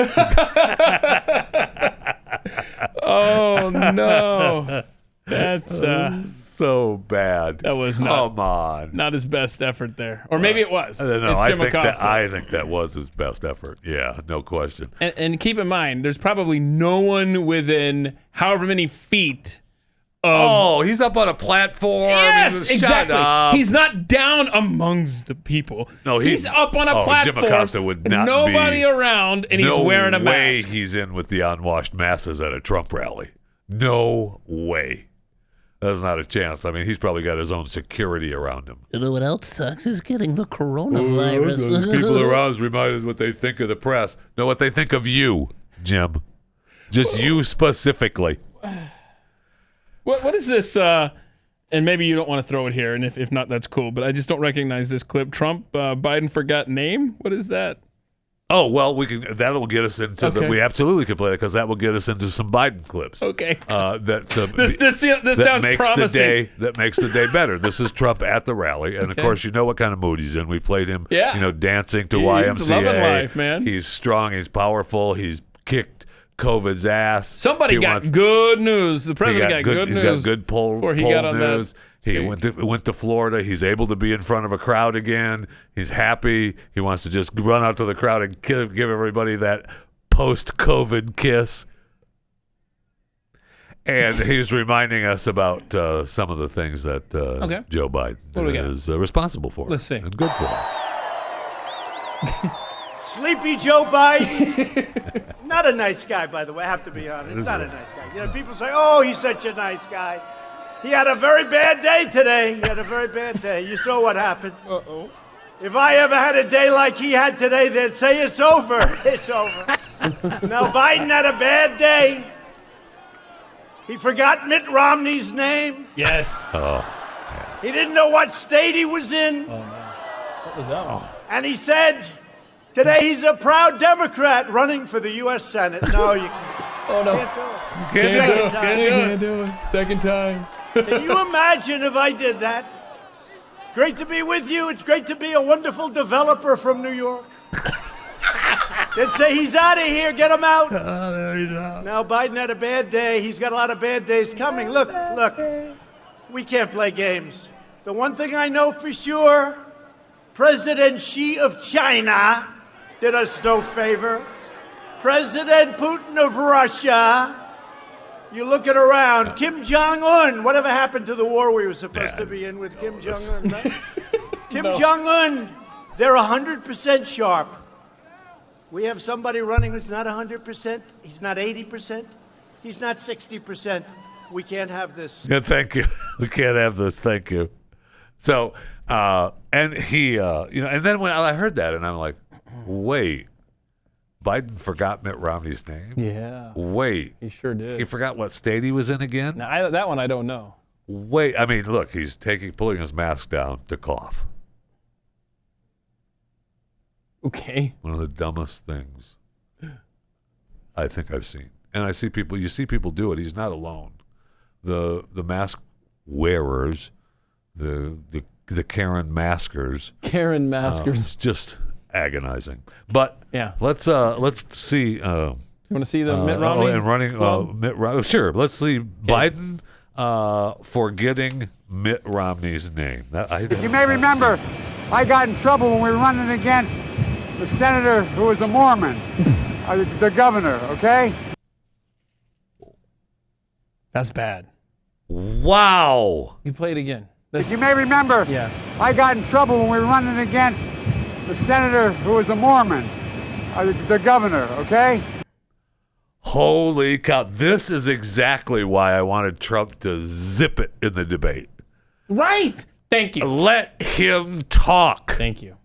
Oh no, that's so bad. That was not his best effort there, or maybe it was. No, I think that was his best effort. Yeah, no question. And keep in mind, there's probably no one within however many feet. He's up on a platform. Yes, exactly. He's not down amongst the people. No, he's up on a platform. Jim Acosta would not nobody around, and he's wearing a mask. No way he's in with the unwashed masses at a Trump rally. No way. There's not a chance. I mean, he's probably got his own security around him. You know what else sucks is getting the coronavirus. People around us remind us what they think of the press. No, what they think of you, Jim. Just you specifically. What is this? And maybe you don't want to throw it here, and if not, that's cool. But I just don't recognize this clip. Trump, Biden forgot name. What is that? Oh, well, that'll get us into we absolutely can play that because that will get us into some Biden clips. Okay. This sounds promising. That makes the day better. This is Trump at the rally, and of course, you know what kind of mood he's in. We played him, dancing to YMCA. He's loving life, man. He's strong. He's powerful. He's kicked COVID's ass. Somebody got good news. The president got good news. He's got good poll news. He went to Florida. He's able to be in front of a crowd again. He's happy. He wants to just run out to the crowd and give everybody that post-COVID kiss. And he's reminding us about some of the things that Joe Biden is responsible for. Let's see. And good for him. Sleepy Joe Biden. Not a nice guy, by the way, I have to be honest. Not a nice guy. You know, people say, oh, he's such a nice guy. He had a very bad day today. He had a very bad day. You saw what happened. Uh-oh. If I ever had a day like he had today, they'd say it's over. It's over. Now, Biden had a bad day. He forgot Mitt Romney's name. Yes. Oh. He didn't know what state he was in. Oh, no. What was that one? And he said, today he's a proud Democrat running for the U.S. Senate. No, you can't. Oh, no. Can't do it. Second time. Can you imagine if I did that? It's great to be with you. It's great to be a wonderful developer from New York. They'd say, he's out of here. Get him out. Oh, there he's out. Now, Biden had a bad day. He's got a lot of bad days coming. Look. We can't play games. The one thing I know for sure, President Xi of China did us no favor. President Putin of Russia. You looking around. Kim Jong-un. Whatever happened to the war we were supposed to be in with Kim Jong-un? Right? Kim Jong-un, they're 100% sharp. We have somebody running who's not 100%. He's not 80%. He's not 60%. We can't have this. Yeah, thank you. We can't have this. Thank you. So, and he, and then when I heard that, and I'm like, wait, Biden forgot Mitt Romney's name? Yeah. Wait. He sure did. He forgot what state he was in again? Now, that one I don't know. Wait. I mean, look, he's pulling his mask down to cough. Okay. One of the dumbest things I think I've seen. And you see people do it. He's not alone. The mask wearers, the Karen maskers. Karen maskers. It's just agonizing. But yeah, let's see. You want to see the Mitt Romney and running Mitt Romney? Sure. Let's see Biden forgetting Mitt Romney's name. You may remember, I got in trouble when we were running against the senator who was a Mormon, the governor. Okay. That's bad. Wow. You play it again. You may remember, I got in trouble when we were running against the senator who was a Mormon, the governor, okay? Holy cow. This is exactly why I wanted Trump to zip it in the debate. Right. Thank you. Let him talk. Thank you.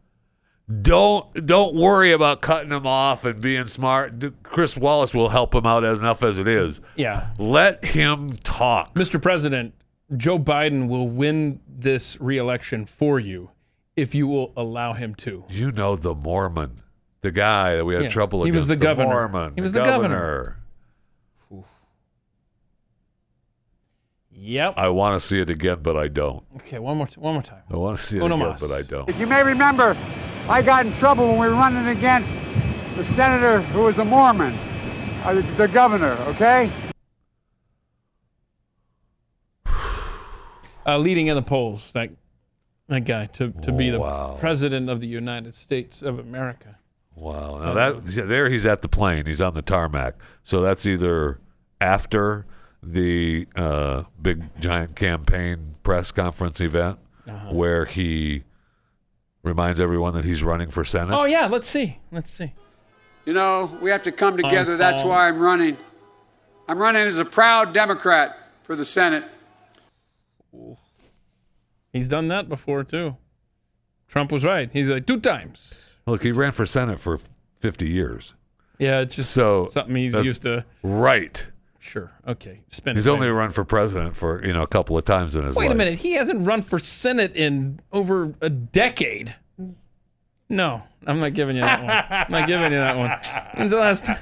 Don't worry about cutting him off and being smart. Chris Wallace will help him out enough as it is. Yeah. Let him talk. Mr. President, Joe Biden will win this re-election for you if you will allow him to. You know the Mormon, the guy that we had trouble against. He was the governor. Mormon, he was the governor. Yep. I want to see it again, but I don't. Okay, one more time. I want to see it again, but I don't. You may remember, I got in trouble when we were running against the senator who was a Mormon, the governor, okay? Leading in the polls, that guy to be the president of the United States of America. Wow. Now there he's at the plane. He's on the tarmac. So that's either after the big giant campaign press conference event where he reminds everyone that he's running for Senate. Oh yeah, let's see. You know, we have to come together. That's why I'm running. I'm running as a proud Democrat for the Senate. He's done that before too. Trump was right. He's like 2 times. Look, he ran for Senate for 50 years. Yeah, it's just something he's used to. Right. Sure. Okay. He's only run for president for a couple of times in his life. Wait a minute. He hasn't run for Senate in over a decade. No, I'm not giving you that one. When's the last time?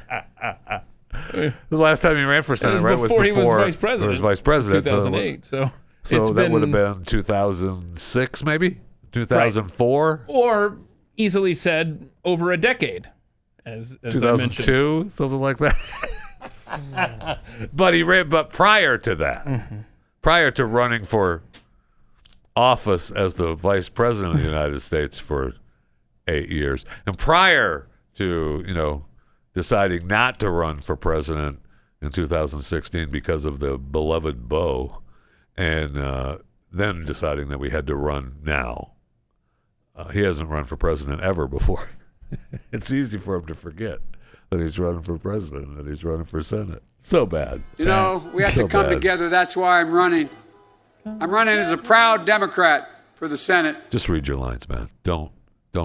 The last time he ran for Senate, right? Before he was vice president. He was vice president. 2008. So that would have been 2006, maybe 2004, right. Or easily said over a decade, as 2002, something like that. But he ran. But prior to that, prior to running for office as the vice president of the United States for 8 years, and prior to deciding not to run for president in 2016 because of the beloved Beau, and then deciding that we had to run now. He hasn't run for president ever before. It's easy for him to forget. that he's running for president, that he's running for Senate. So bad. You know, we have to come together. That's why I'm running. I'm running as a proud Democrat for the Senate. Just read your lines, man. Don't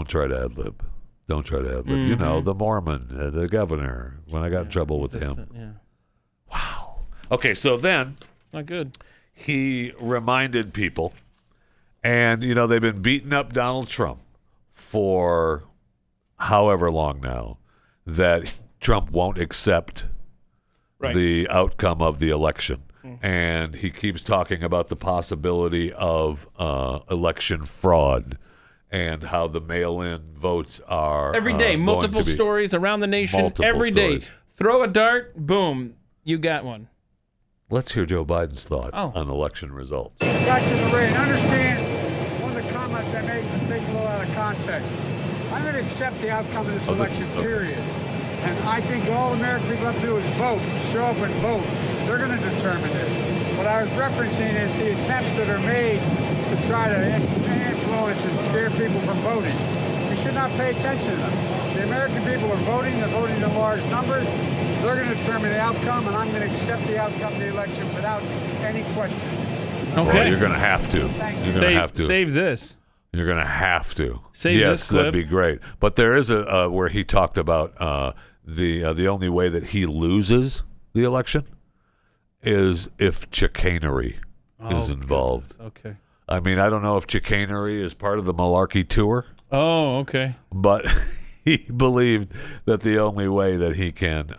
try to ad-lib. Don't try to ad-lib. You know, the Mormon, the governor, when I got in trouble with him. Yeah. Wow. Okay, so then It's not good. he reminded people, and, you know, they've been beating up Donald Trump for however long now, that Trump won't accept the outcome of the election. And he keeps talking about the possibility of election fraud and how the mail-in votes are every day, multiple stories around the nation, every day. Throw a dart, boom, you got one. Let's hear Joe Biden's thought on election results. Got you the ring. Understand one of the comments I made was taken a little out of context. I'm going to accept the outcome of this election, period. And I think all American people have to do is vote, show up and vote. They're going to determine this. What I was referencing is the attempts that are made to try to influence and scare people from voting. We should not pay attention to them. The American people are voting. They're voting in large numbers. They're going to determine the outcome, and I'm going to accept the outcome of the election without any question. Okay. Well, you're going to have to. You're going to have to. Save this. You're going to have to. Save this clip. That'd be great. But there is a where he talked about the only way that he loses the election is if chicanery is involved. Goodness. Okay. I mean, I don't know if chicanery is part of the malarkey tour. Oh, okay. But he believed that the only way that he can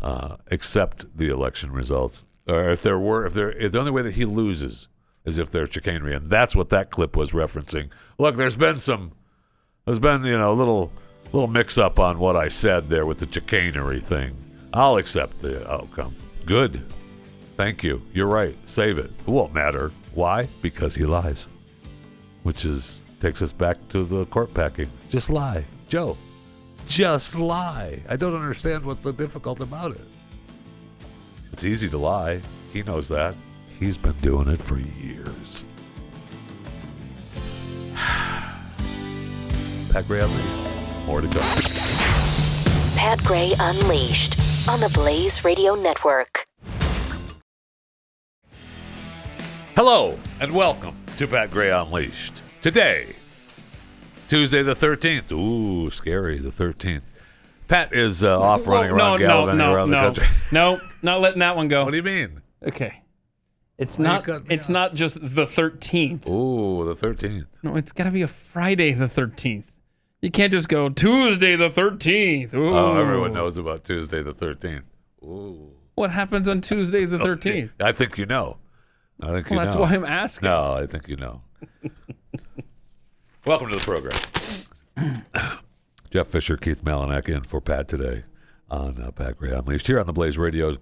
accept the election results, or the only way that he loses is if there's chicanery, and that's what that clip was referencing. Look, there's been a little mix up on what I said there with the chicanery thing. I'll accept the outcome. Good. Thank you. You're right. Save it. It won't matter. Why? Because he lies. Which takes us back to the court packing. Just lie. Joe, just lie. I don't understand what's so difficult about it. It's easy to lie. He knows that. He's been doing it for years. Pat Gray Unleashed. More to come. Pat Gray Unleashed on the Blaze Radio Network. Hello, and welcome to Pat Gray Unleashed. Today, Tuesday the 13th. Ooh, scary, the 13th. Pat is off running around gallivanting around the country. No, not letting that one go. What do you mean? Okay. It's not just the 13th. Ooh, the 13th. No, it's got to be a Friday the 13th. You can't just go Tuesday the 13th. Ooh. Oh, everyone knows about Tuesday the 13th. Ooh. What happens on Tuesday the 13th? I think you know. That's why I'm asking. No, I think you know. Welcome to the program. Jeff Fisher, Keith Malinak in for Pat today on Pat Gray Unleashed here on the Blaze Radio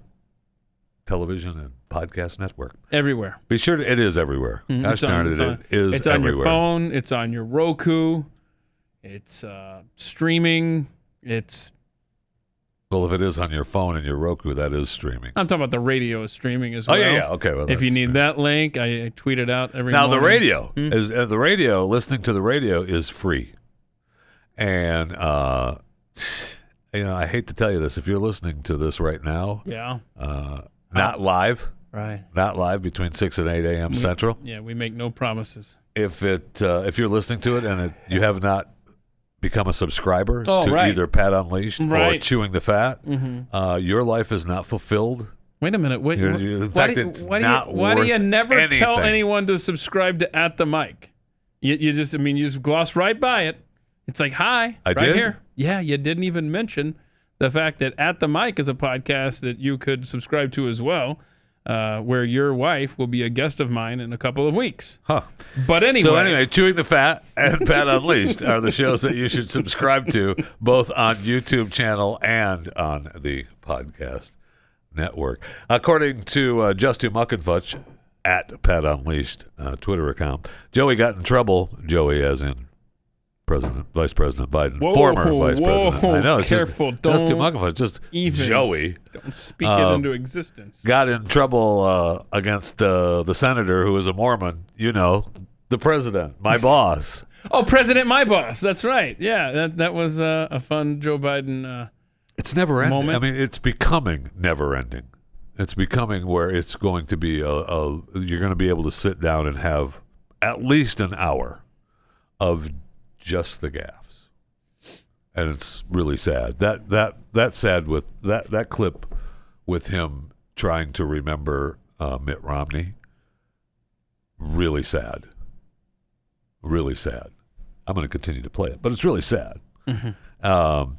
television and podcast network. Everywhere. Be sure it is everywhere. Gosh darn it, it is it's on everywhere. Your phone. It's on your Roku. It's streaming. Well, if it is on your phone and your Roku, that is streaming. I'm talking about the radio is streaming as well. Oh, yeah. Okay. Well, if you need that link, I tweet it out every now, morning. the radio, listening to the radio is free. And, I hate to tell you this. If you're listening to this right now, not live. Right. Not live between 6 and 8 a.m. Central. Yeah, we make no promises. If you're listening to it and you have not become a subscriber to either Pat Unleashed or Chewing the Fat, your life is not fulfilled. Wait a minute. Why do you never tell anyone to subscribe to At the Mic? You just gloss right by it. It's like, hi, I right did? Here. Yeah, you didn't even mention the fact that At the Mic is a podcast that you could subscribe to as well, where your wife will be a guest of mine in a couple of weeks. Huh. But anyway. So anyway, Chewing the Fat and Pat Unleashed are the shows that you should subscribe to, both on YouTube channel and on the podcast network. According to Just to Muckenfudge at Pat Unleashed Twitter account, Joey got in trouble. Joey as in Vice President Biden, former Vice President. I know. It's careful. Just to Muckenfudge. Just even Joey. Don't speak it into existence. Got in trouble against the senator who was a Mormon. You know, the president, my boss. Oh, President, my boss. That's right. Yeah, that was a fun Joe Biden It's never ending. moment? I mean, it's becoming never ending. It's becoming where it's going to be you're going to be able to sit down and have at least an hour of just the gaffes, and it's really sad. That's sad with that clip with him trying to remember Mitt Romney. Really sad. Really sad. I'm going to continue to play it, but it's really sad. Mm-hmm.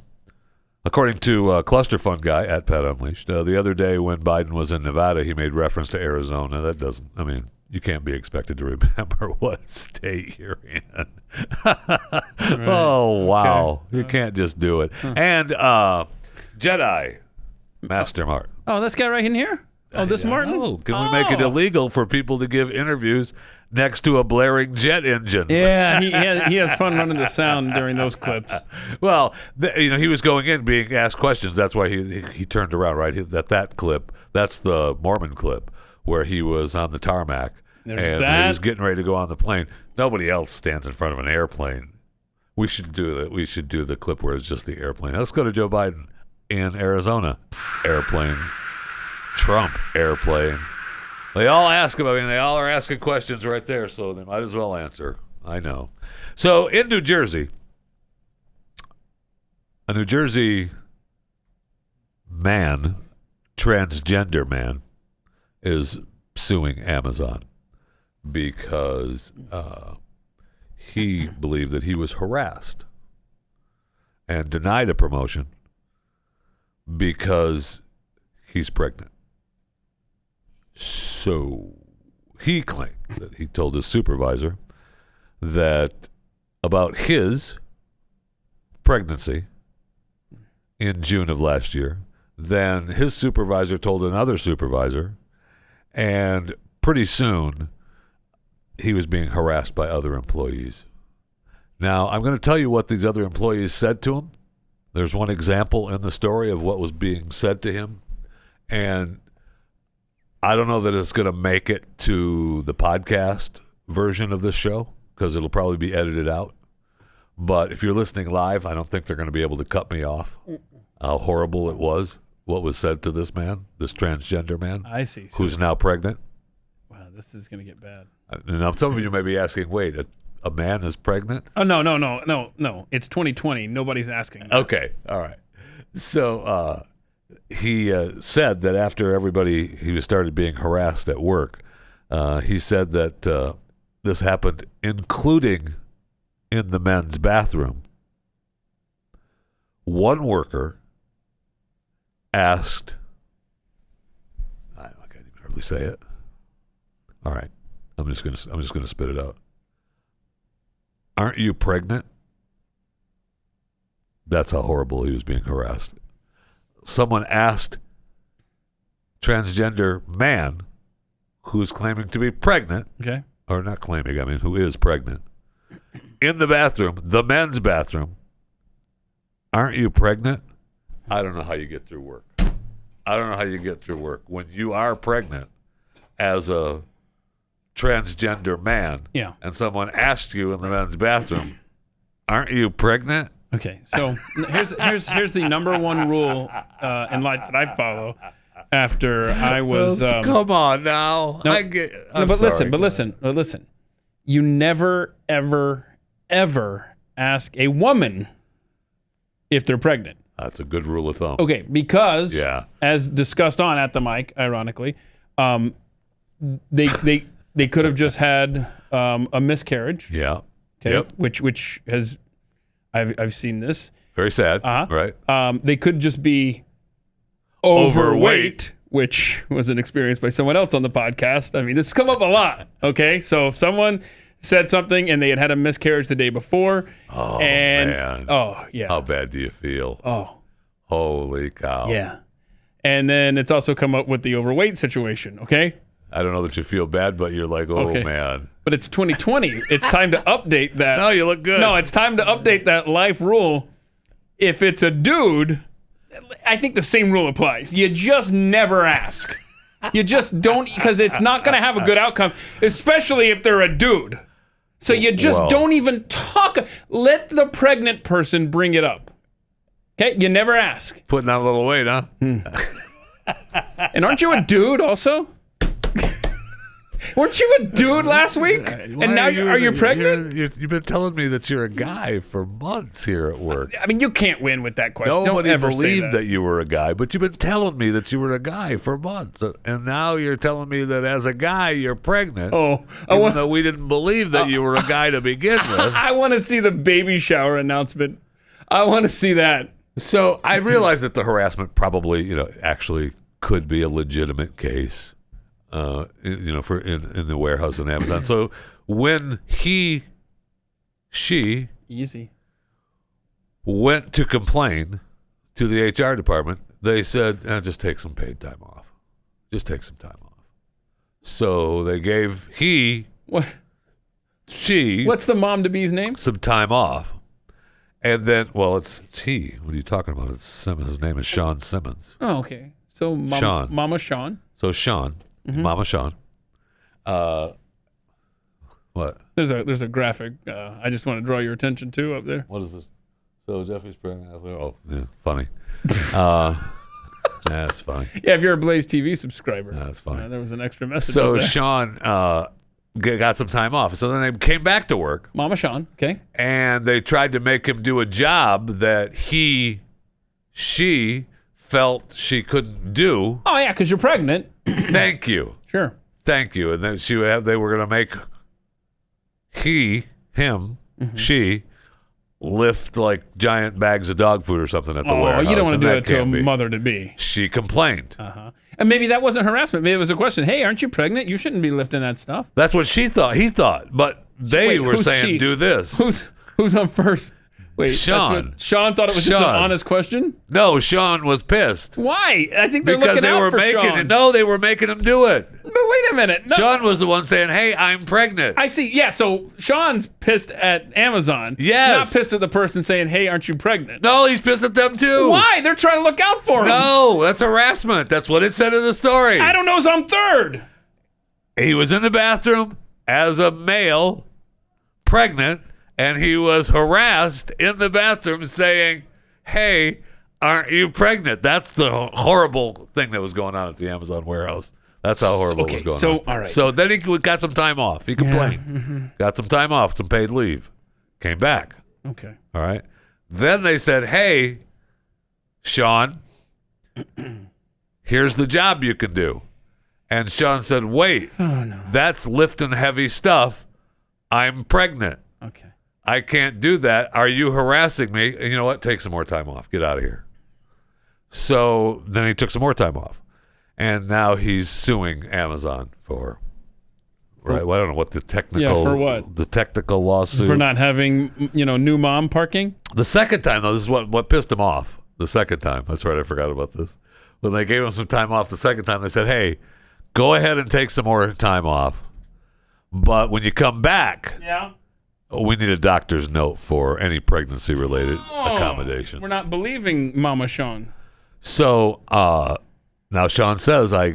According to Cluster Fund guy at Pat Unleashed, the other day when Biden was in Nevada, he made reference to Arizona. That doesn't, I mean, you can't be expected to remember what state you're in. Right. Oh, wow. Okay. You can't just do it. And Jedi Master Martin. Oh, this guy right in here? Oh, this Martin? Oh, can we make it illegal for people to give interviews next to a blaring jet engine? Yeah, he has fun running the sound during those clips. Well, he was going in being asked questions. That's why he turned around, right? That clip, that's the Mormon clip where he was on the tarmac and he was getting ready to go on the plane. Nobody else stands in front of an airplane. We should do that. We should do the clip where it's just the airplane. Let's go to Joe Biden in Arizona. Airplane. Trump airplane. They all ask him. I mean, they all are asking questions right there, so they might as well answer. I know. So in New Jersey, a New Jersey man, transgender man, is suing Amazon because he believed that he was harassed and denied a promotion because he's pregnant. So he claimed that he told his supervisor that about his pregnancy in June of last year. Then his supervisor told another supervisor, and pretty soon he was being harassed by other employees. Now, I'm going to tell you what these other employees said to him. There's one example in the story of what was being said to him, and I don't know that it's going to make it to the podcast version of this show because it'll probably be edited out. But if you're listening live, I don't think they're going to be able to cut me off. How horrible it was, what was said to this man, this transgender man. I see. Who's now pregnant. Wow, this is going to get bad. Now, some of you may be asking, wait, a man is pregnant? Oh, no. It's 2020. Nobody's asking that. Okay, all right. So, he said that after he started being harassed at work, he said that this happened including in the men's bathroom. One worker asked, I can't even hardly say it. All right, I'm just gonna spit it out. Aren't you pregnant? That's how horrible he was being harassed. Someone asked transgender man who's claiming to be pregnant, okay, or not claiming, I mean, who is pregnant, in the bathroom, the men's bathroom, aren't you pregnant? I don't know how you get through work. I don't know how you get through work when you are pregnant as a transgender man, yeah, and someone asked you in the men's bathroom, aren't you pregnant? Okay, so here's the number one rule in life that I follow. After I was, come on now, but listen. You never, ever ask a woman if they're pregnant. That's a good rule of thumb. Okay, because as discussed on At the Mic, ironically, they could have just had a miscarriage. Yeah. Okay. Yep. Which has. I've seen this. Very sad, right? They could just be overweight, which was an experience by someone else on the podcast. I mean, this has come up a lot, okay? So someone said something, and they had a miscarriage the day before. Oh, man. Oh, yeah. How bad do you feel? Oh. Holy cow. Yeah. And then it's also come up with the overweight situation, okay? I don't know that you feel bad, but you're like, man. But it's 2020. It's time to update that. No, you look good. No, it's time to update that life rule. If it's a dude, I think the same rule applies. You just never ask. You just don't, because it's not going to have a good outcome, especially if they're a dude. So you just don't even talk. Let the pregnant person bring it up. Okay, you never ask. Putting on a little weight, huh? And aren't you a dude also? Weren't you a dude last week? And now are you pregnant? You've been telling me that you're a guy for months here at work. I mean, you can't win with that question. Nobody Don't ever believed say that you were a guy, but you've been telling me that you were a guy for months. And now you're telling me that as a guy, you're pregnant. Oh, even though we didn't believe that you were a guy to begin with. I want to see the baby shower announcement. I want to see that. So I realize that the harassment probably, actually could be a legitimate case. For in the warehouse in Amazon. So when she went to complain to the HR department, they said, just take some paid time off. Just take some time off. So they gave What's the mom-to-be's name? Some time off. And then, it's he. What are you talking about? It's Simmons. His name is Sean Simmons. Oh, okay. So Sean. Mama Sean. So Sean. Mm-hmm. Mama Sean. What? There's a graphic. I just want to draw your attention to up there. What is this? So Jeffy's pregnant. Oh, yeah, funny. That's funny. Yeah, if you're a Blaze TV subscriber, that's funny. There was an extra message. So Sean got some time off. So then they came back to work. Mama Sean. Okay. And they tried to make him do a job that she felt she couldn't do. Oh yeah, because you're pregnant. Thank you. Sure. Thank you. And then they were going to make she lift like giant bags of dog food or something at the warehouse. You don't want to do it to a mother-to-be. She complained. And maybe that wasn't harassment. Maybe it was a question. Hey, aren't you pregnant? You shouldn't be lifting that stuff. That's what she thought. He thought. But they were saying, do this. Who's on first? Wait, Sean. Sean thought it was just an honest question? No, Sean was pissed. Why? I think they're because looking they out were for making Sean. it. No, they were making him do it. But wait a minute. No. Sean was the one saying, hey, I'm pregnant. I see. Yeah, so Sean's pissed at Amazon. Yes. Not pissed at the person saying, hey, aren't you pregnant? No, he's pissed at them too. Why? They're trying to look out for him. No, that's harassment. That's what it said in the story. I don't know, so I'm third. He was in the bathroom as a male, pregnant, and he was harassed in the bathroom saying, hey, aren't you pregnant? That's the horrible thing that was going on at the Amazon warehouse. That's how horrible it was going on. All right. So then he got some time off. He complained. Yeah. Mm-hmm. Got some time off, some paid leave. Came back. Okay. All right. Then they said, hey, Sean, here's the job you can do. And Sean said, wait, that's lifting heavy stuff. I'm pregnant. Okay. I can't do that. Are you harassing me? And you know what? Take some more time off. Get out of here. So then he took some more time off. And now he's suing Amazon for right. Well, I don't know what the technical for what? The technical lawsuit. For not having, new mom parking? The second time, though, this is what pissed him off. The second time. That's right, I forgot about this. When they gave him some time off the second time, they said, hey, go ahead and take some more time off. But when you come back, we need a doctor's note for any pregnancy-related accommodation. We're not believing Mama Sean. So now Sean says, I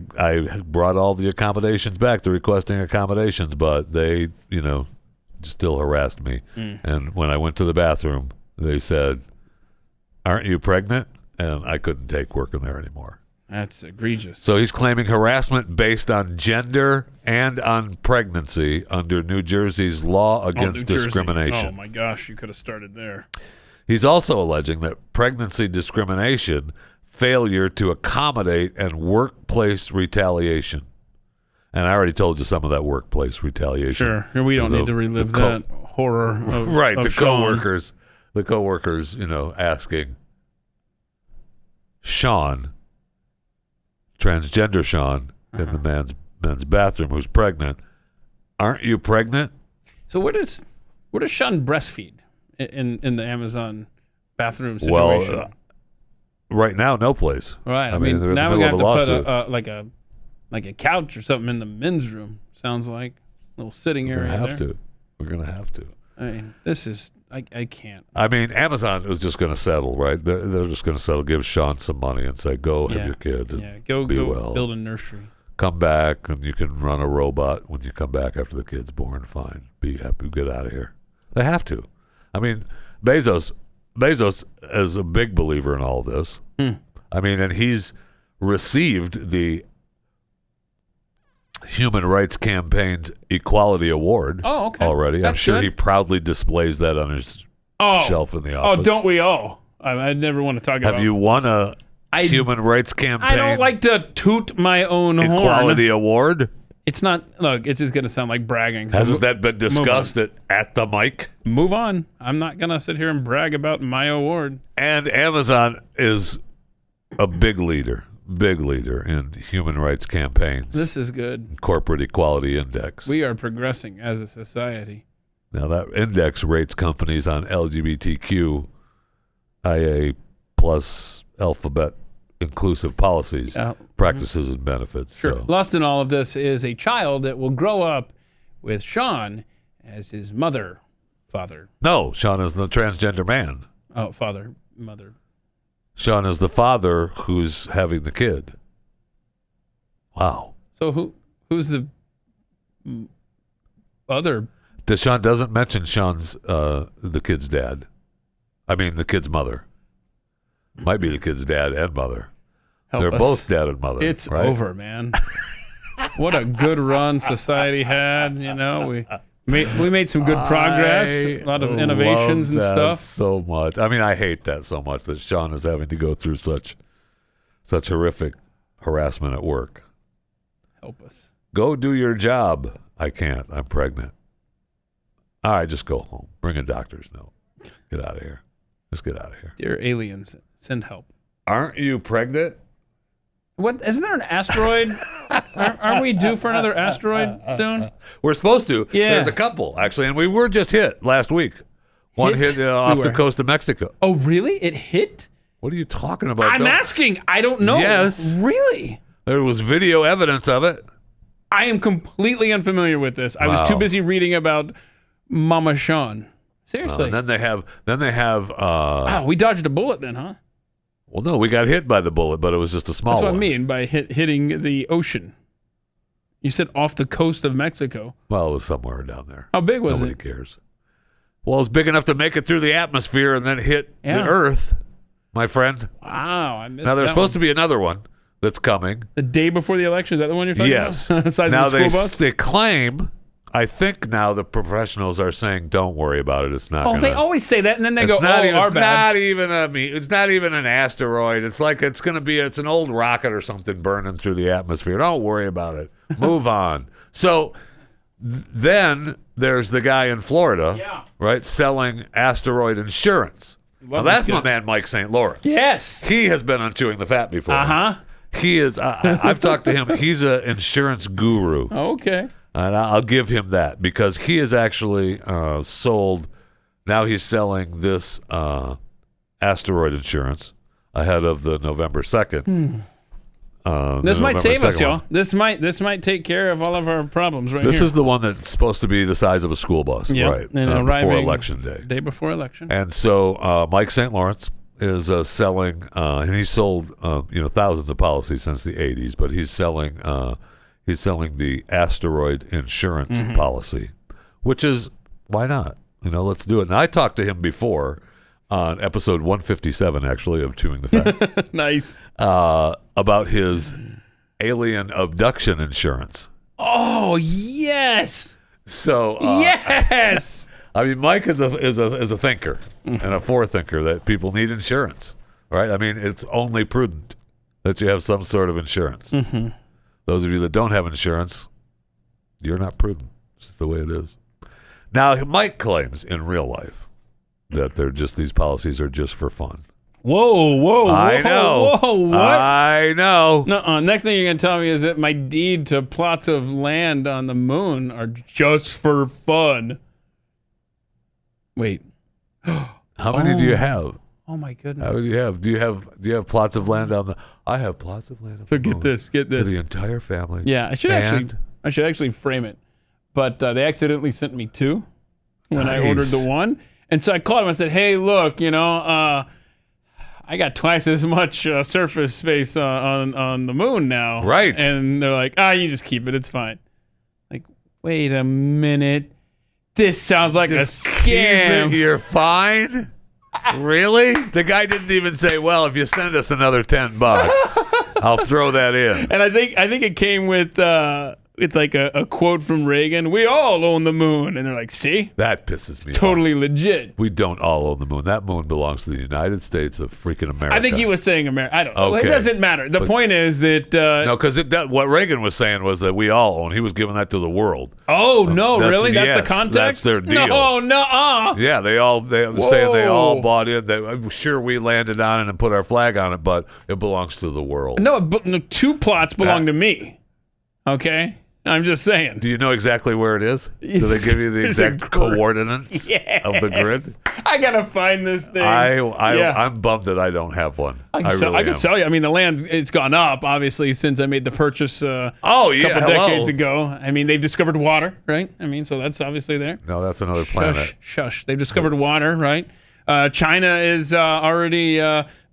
brought all the accommodations back, the requesting accommodations, but they, still harassed me. And when I went to the bathroom, they said, aren't you pregnant? And I couldn't take working there anymore. That's egregious. So he's claiming harassment based on gender and on pregnancy under New Jersey's law against discrimination. Oh, my gosh. You could have started there. He's also alleging that pregnancy discrimination, failure to accommodate, and workplace retaliation. And I already told you some of that workplace retaliation. Sure. We don't need to relive that horror of right, of the Sean. coworkers, asking Sean, transgender Sean, in the men's bathroom who's pregnant, aren't you pregnant? So where does Sean breastfeed in the Amazon bathroom situation? Well, right now, no place. Right. I mean now we got to put like a couch or something in the men's room. Sounds like a little sitting area. We're gonna have to. I mean, this is I can't. I mean, Amazon was just going to settle, right? They're just going to settle, give Sean some money and say, go have your kid and go well. Build a nursery. Come back, and you can run a robot when you come back after the kid's born. Fine. Be happy. Get out of here. They have to. I mean, Bezos Bezos is a big believer in all this. I mean, and he's received the Human Rights Campaign's Equality Award already. I'm sure he proudly displays that on his shelf in the office. Oh, don't we all? I never want to talk about. Have you won a Human Rights Campaign? I don't like to toot my own horn. Equality Award? It's not. Look, it's just going to sound like bragging. So Hasn't that been discussed at the mic? Move on. I'm not going to sit here and brag about my award. And Amazon is a big leader in human rights campaigns. This is good. Corporate Equality Index. We are progressing as a society. Now, that index rates companies on LGBTQ, IA plus alphabet inclusive policies, practices, and benefits. Sure. So. Lost in all of this is a child that will grow up with Sean as his father. No, Sean is the transgender man. Oh, mother. Sean is the father who's having the kid. Wow. So who's the other? Deshaun doesn't mention Sean's the kid's dad. I mean, the kid's mother. Might be the kid's dad and mother. They're both dad and mother. It's right? over, man. What a good run society had. You know, we made some good progress. A lot of innovations and stuff. So much. I mean, I hate that so much that Sean is having to go through such horrific harassment at work. Help us. Go do your job. I can't. I'm pregnant. All right, just go home. Bring a doctor's note. Get out of here. Let's get out of here. Dear aliens, send help. Aren't you pregnant? What? Isn't there an asteroid? Aren't we due for another asteroid soon? We're supposed to. Yeah. There's a couple, actually, and we were just hit last week. One hit off the coast of Mexico. Oh, really? It hit? What are you talking about? I'm asking. I don't know. Yes. Really? There was video evidence of it. I am completely unfamiliar with this. I was too busy reading about Mama Sean. Seriously. And then they have. Wow, we dodged a bullet then, huh? Well, no, we got hit by the bullet, but it was just a small one. That's what I mean by hitting the ocean. You said off the coast of Mexico. Well, it was somewhere down there. How big was it? Nobody cares. Well, it's big enough to make it through the atmosphere and then hit the Earth, my friend. Wow, I missed Now, there's that supposed to be another one that's coming. The day before the election? Is that the one you're talking yes. about? Yes. Now, the school bus? they claim... I think now the professionals are saying, "Don't worry about it. It's not." They always say that, and then they go, it's bad." It's not even an asteroid. It's like it's an old rocket or something burning through the atmosphere. Don't worry about it. Move on. So then there's the guy in Florida, right, selling asteroid insurance. Now that's my man, Mike St. Lawrence. Yes, he has been on Chewing the Fat before. He is. I've talked to him. He's an insurance guru. Okay. And I'll give him that because he has actually sold. Now he's selling this asteroid insurance ahead of the November 2nd. This might save us, y'all. This might take care of all of our problems right here. This is the one that's supposed to be the size of a school bus, right? Before election day. Day before election. And so Mike St. Lawrence is selling, and he's sold thousands of policies since the 80s, but he's selling the asteroid insurance policy, which is, why not? Let's do it. And I talked to him before on episode 157, actually, of Chewing the Fat. Nice. About his alien abduction insurance. Oh, yes. So yes. I mean, Mike is a thinker and a forethinker that people need insurance, right? I mean, it's only prudent that you have some sort of insurance. Mm-hmm. Those of you that don't have insurance, you're not prudent. It's just the way it is. Now, Mike claims in real life that these policies are just for fun. Whoa. I know. Whoa, what? I know. No, next thing you're going to tell me is that my deed to plots of land on the moon are just for fun. Wait. How many do you have? Oh my goodness! How many do you have? Do you have plots of land on the? I have plots of land. So get this. For the entire family. Yeah, I should actually frame it, but they accidentally sent me two when I ordered the one, and so I called them. I said, "Hey, look, I got twice as much surface space on the moon now." Right. And they're like, "You just keep it. It's fine." Like, wait a minute. This sounds like a scam. You're fine. Really? The guy didn't even say, well, if you send us another $10, I'll throw that in. And I think it came with like a quote from Reagan. We all own the moon. And they're like, see? That pisses me off. Totally legit. We don't all own the moon. That moon belongs to the United States of freaking America. I think he was saying America. I don't know. Okay. It doesn't matter. The point is that... no, because what Reagan was saying was that we all own. He was giving that to the world. Oh, no, really? That's the context? That's their deal. No. Yeah, they were saying they all bought in. I'm sure we landed on it and put our flag on it, but it belongs to the world. No, two plots belong to me. Okay? I'm just saying. Do you know exactly where it is? Do they give you the exact coordinates of the grid? I gotta find this thing. I'm bummed that I don't have one. I can tell you. I mean, the land, it's gone up, obviously, since I made the purchase a couple decades ago. I mean, they've discovered water, right? I mean, so that's obviously there. No, that's another planet. Shush. They've discovered water, right? China is already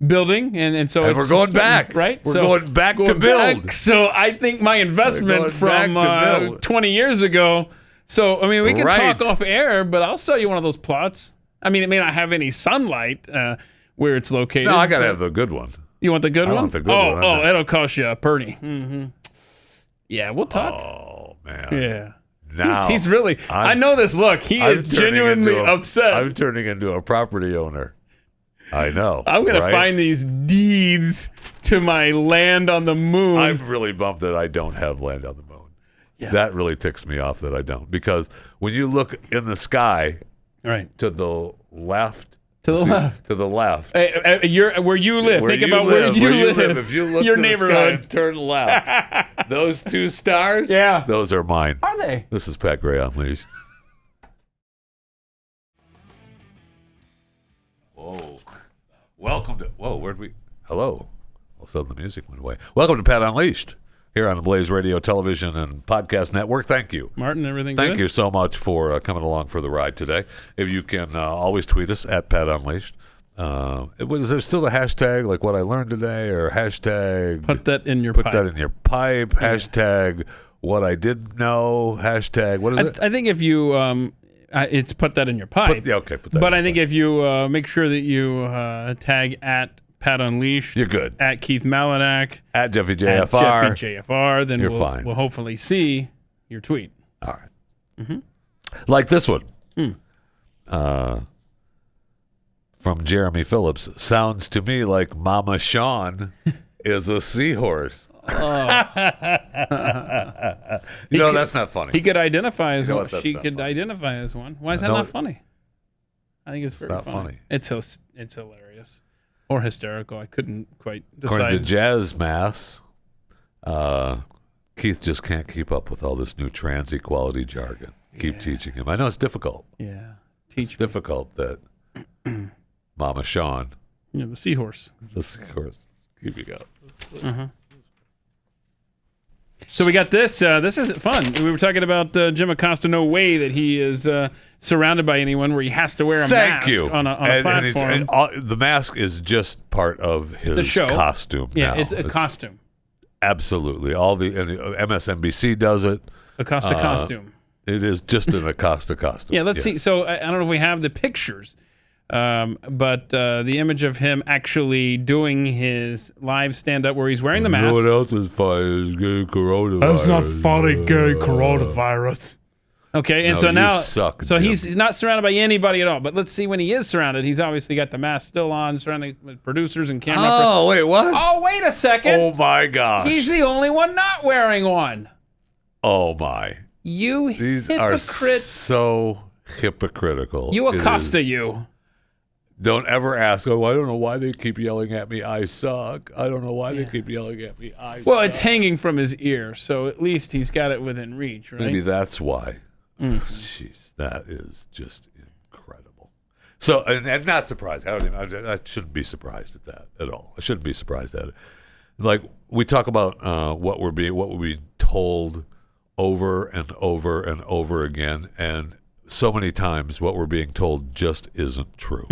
building, and so we're going back, right? We're going back to build. So I think my investment from 20 years ago. So I mean, we can talk off air, but I'll sell you one of those plots. I mean, it may not have any sunlight where it's located. No, I gotta have the good one. You want the good one? I want the good one. Oh, that'll cost you a purdy. Mm-hmm. Yeah, we'll talk. Oh man. Yeah. Now, he's really. I know this look. He is genuinely upset. I'm turning into a property owner. I know. I'm going to find these deeds to my land on the moon. I'm really bummed that I don't have land on the moon. Yeah. That really ticks me off that I don't. Because when you look in the sky, right to the left. To the left. Where you live. Think about where you live. If you look your to neighborhood. The sky and turn left, those two stars, those are mine. Are they? This is Pat Gray Unleashed. Whoa. Welcome to... Whoa, where'd we... Hello. All of a sudden the music went away. Welcome to Pat Unleashed. Here on the Blaze Radio, Television, and Podcast Network. Thank you. Martin, everything Thank good? you so much for coming along for the ride today. If you can always tweet us at Pat Unleashed. Is there still a hashtag like what I learned today, or hashtag... Put that in your pipe. Put that in your pipe. Hashtag what I didn't know. Hashtag... What is it? I think if you... it's put that in your pipe. Put that but I think if you make sure that you tag at Pat Unleashed. You're good. At Keith Maladak. At Jeffy JFR. Then you're fine. We'll hopefully see your tweet. All right. Mm-hmm. Like this one. From Jeremy Phillips. Sounds to me like Mama Sean is a seahorse. That's not funny. He could identify as one. She could identify as one. Why is that not funny? I think it's very funny. It's hilarious. Or hysterical. I couldn't quite decide. According to Jazz Mass, Keith just can't keep up with all this new trans equality jargon. Keep teaching him. I know it's difficult. Yeah. It's difficult that Mama Sean. The seahorse. The seahorse. Keeping up. Uh-huh. So we got this. This is fun. We were talking about Jim Acosta. No way that he is surrounded by anyone where he has to wear a mask on a platform. The mask is just part of his costume. Yeah, now. It's a costume. Absolutely. MSNBC does it. Acosta costume. It is just an Acosta costume. Yeah, let's see. So I don't know if we have the pictures. But the image of him actually doing his live stand-up where he's wearing the mask. You know what else is funny? Is gay coronavirus. That's not funny, gay coronavirus. Okay, and so now, he's not surrounded by anybody at all. But let's see when he is surrounded. He's obviously got the mask still on, surrounded with producers and camera. Oh, wait, what? Oh, wait a second. Oh, my gosh. He's the only one not wearing one. Oh, my. These are so hypocritical. You Acosta, you. Don't ever ask, I don't know why they keep yelling at me, I suck. I don't know why they keep yelling at me, I suck. Well, it's hanging from his ear, so at least he's got it within reach, right? Maybe that's why. Jeez, that is just incredible. So, and not surprised. I shouldn't be surprised at that at all. I shouldn't be surprised at it. Like, we talk about what we're being told over and over and over again, and so many times what we're being told just isn't true.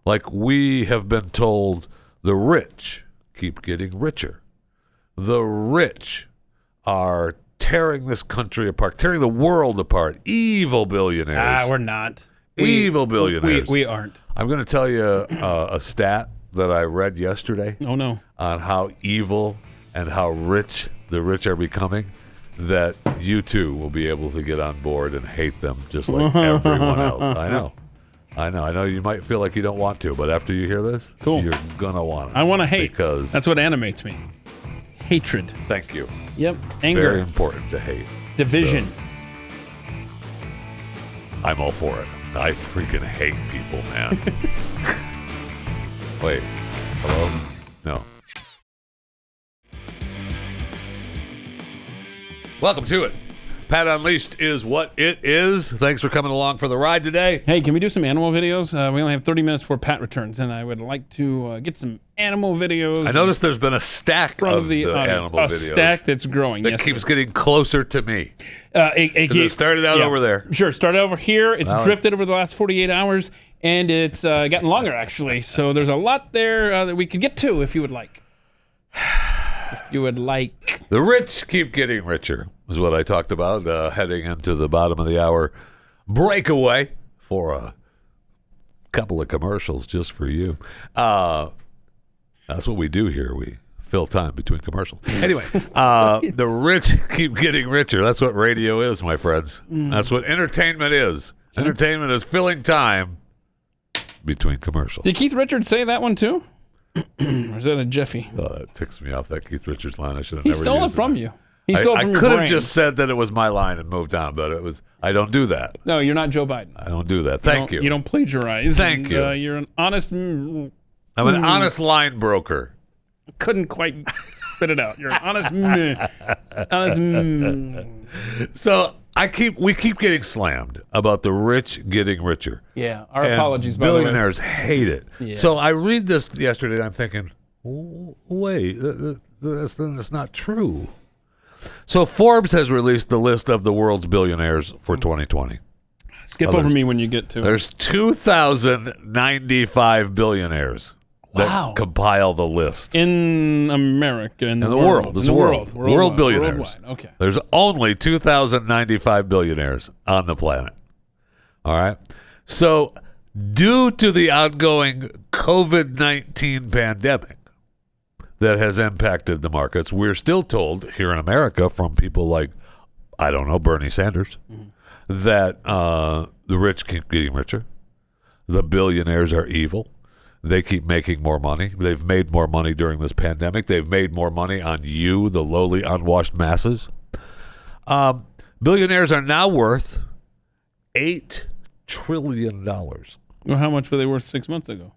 Like, we have been told the rich keep getting richer. The rich are tearing this country apart, tearing the world apart. Evil billionaires. We're not. Evil billionaires. We aren't. I'm going to tell you a stat that I read yesterday. Oh, no. On how evil and how rich the rich are becoming, that you too will be able to get on board and hate them just like everyone else. I know. You might feel like you don't want to, but after you hear this, cool, you're going to want it. I want to hate. Because that's what animates me. Hatred. Thank you. Yep. Anger. Very important to hate. Division. So, I'm all for it. I freaking hate people, man. Wait. Hello? No. Welcome to it. Pat Unleashed is what it is. Thanks for coming along for the ride today. Hey, can we do some animal videos? We only have 30 minutes before Pat returns, and I would like to get some animal videos. I noticed there's been a stack of the animal videos. A stack that's growing. That keeps getting closer to me. It started out over there. Sure, started over here. It's drifted over the last 48 hours, and it's gotten longer, actually. So there's a lot there that we could get to if you would like. If you would like. The rich keep getting richer, is what I talked about, heading into the bottom of the hour breakaway for a couple of commercials just for you. That's what we do here. We fill time between commercials. Anyway, the rich keep getting richer. That's what radio is, my friends. That's what entertainment is. Entertainment is filling time between commercials. Did Keith Richards say that one too? Or is that a Jeffy? It ticks me off, that Keith Richards line. I should have never used it. He stole it from you. He stole it from your brain. I could have brain. just said that it was my line and moved on, but it was. I don't do that. No, you're not Joe Biden. I don't do that. Thank you. You don't plagiarize. Thank you. You're an honest. I'm an honest line broker. Couldn't quite spit it out. You're an honest. So we keep getting slammed about the rich getting richer. Yeah, our apologies. By the way, billionaires hate it. Yeah. So I read this yesterday and I'm thinking, wait, that's not true. So Forbes has released the list of the world's billionaires for 2020. Skip over me when you get to it. There's 2,095 billionaires that compile the list. In America, in the world. In the world. World billionaires. Worldwide. Okay. There's only 2,095 billionaires on the planet. All right? So due to the ongoing COVID-19 pandemic that has impacted the markets, we're still told here in America from people like, I don't know, Bernie Sanders, that the rich keep getting richer. The billionaires are evil. They keep making more money. They've made more money during this pandemic. They've made more money on you, the lowly, unwashed masses. Billionaires are now worth $8 trillion. Well, how much were they worth 6 months ago?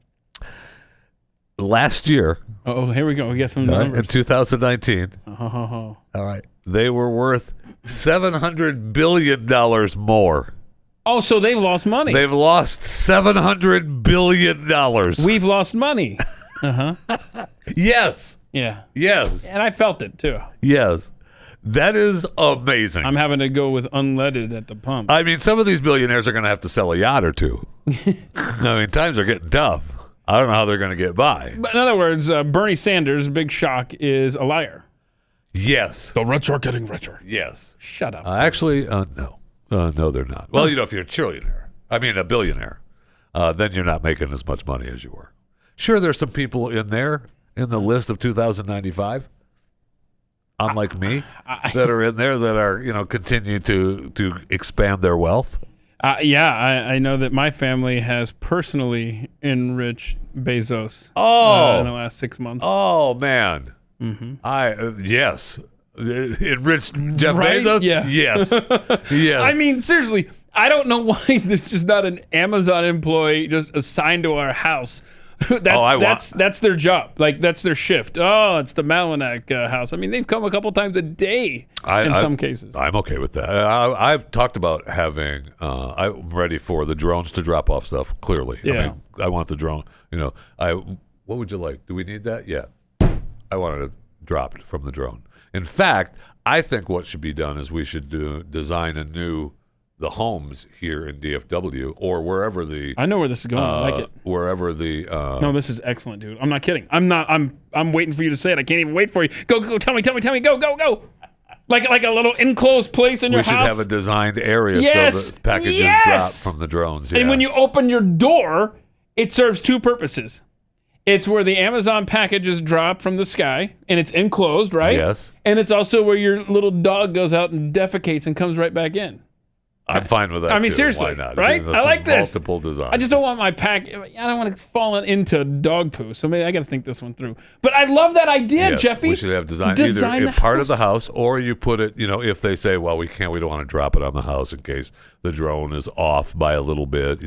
Last year. Oh, here we go. We got some numbers. In 2019. All right. They were worth $700 billion more. Oh, so they've lost money. They've lost $700 billion. We've lost money. Yes. Yeah. Yes. And I felt it, too. Yes. That is amazing. I'm having to go with unleaded at the pump. I mean, some of these billionaires are going to have to sell a yacht or two. I mean, times are getting tough. I don't know how they're going to get by. But in other words, Bernie Sanders' big shock is a liar. Yes. The rich are getting richer. Yes. Shut up. Actually, no. No, they're not. Well, if you're a billionaire, then you're not making as much money as you were. Sure, there's some people in there in the list of 2,095, unlike me, that are in there that are, continue to expand their wealth. I know that my family has personally enriched Bezos in the last 6 months. Oh, man. Mm-hmm. Yes. Enriched Jeff right? Bezos? Yeah. Yes. Yes. I mean, seriously, I don't know why there's just not an Amazon employee just assigned to our house. That's their job. Like, that's their shift. Oh, it's the Malinak house. I mean, they've come a couple times a day in some cases. I'm okay with that. I've talked about having, I'm ready for the drones to drop off stuff, clearly. Yeah. I mean, I want the drone. What would you like? Do we need that? Yeah. I wanted it dropped from the drone. In fact, I think what should be done is we should design the homes here in DFW or wherever I know where this is going. I like it. Wherever the no, this is excellent, dude. I'm not kidding. I'm waiting for you to say it. I can't even wait for you. Go, tell me. Go. Like a little enclosed place in your house. We should have a designed area so the packages drop from the drones. Yeah. And when you open your door, it serves two purposes. It's where the Amazon packages drop from the sky, and it's enclosed, right? Yes. And it's also where your little dog goes out and defecates and comes right back in. I'm fine with that. I mean, too. seriously, Why not? right? I like this. Multiple designs. I just don't want my pack. I don't want to fall into dog poo. So maybe I got to think this one through. But I love that idea, Yes, Jeffy. we should have either part of the house, or you put it. If they say, "Well, we don't want to drop it on the house in case the drone is off by a little bit."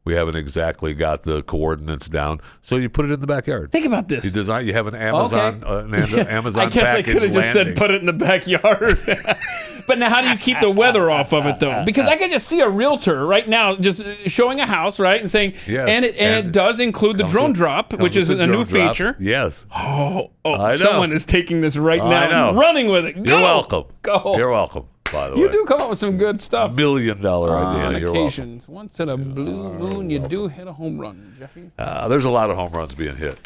We haven't exactly got the coordinates down, so you put it in the backyard. Think about this. You have an Amazon, Amazon. I guess I could have just said landing. put it in the backyard. But now, how do you keep the weather off of it, though? Because I could just see a realtor right now just showing a house, right, and saying, yes, and it does include the drone drop, which is a new feature. Yes. Oh, someone is taking this right now and running with it. Go. You're welcome. Go. You're welcome. By the way, you do come up with some good stuff. $1 million idea. On You're occasions, welcome. once in a blue moon, you do hit a home run, Jeffy. There's a lot of home runs being hit.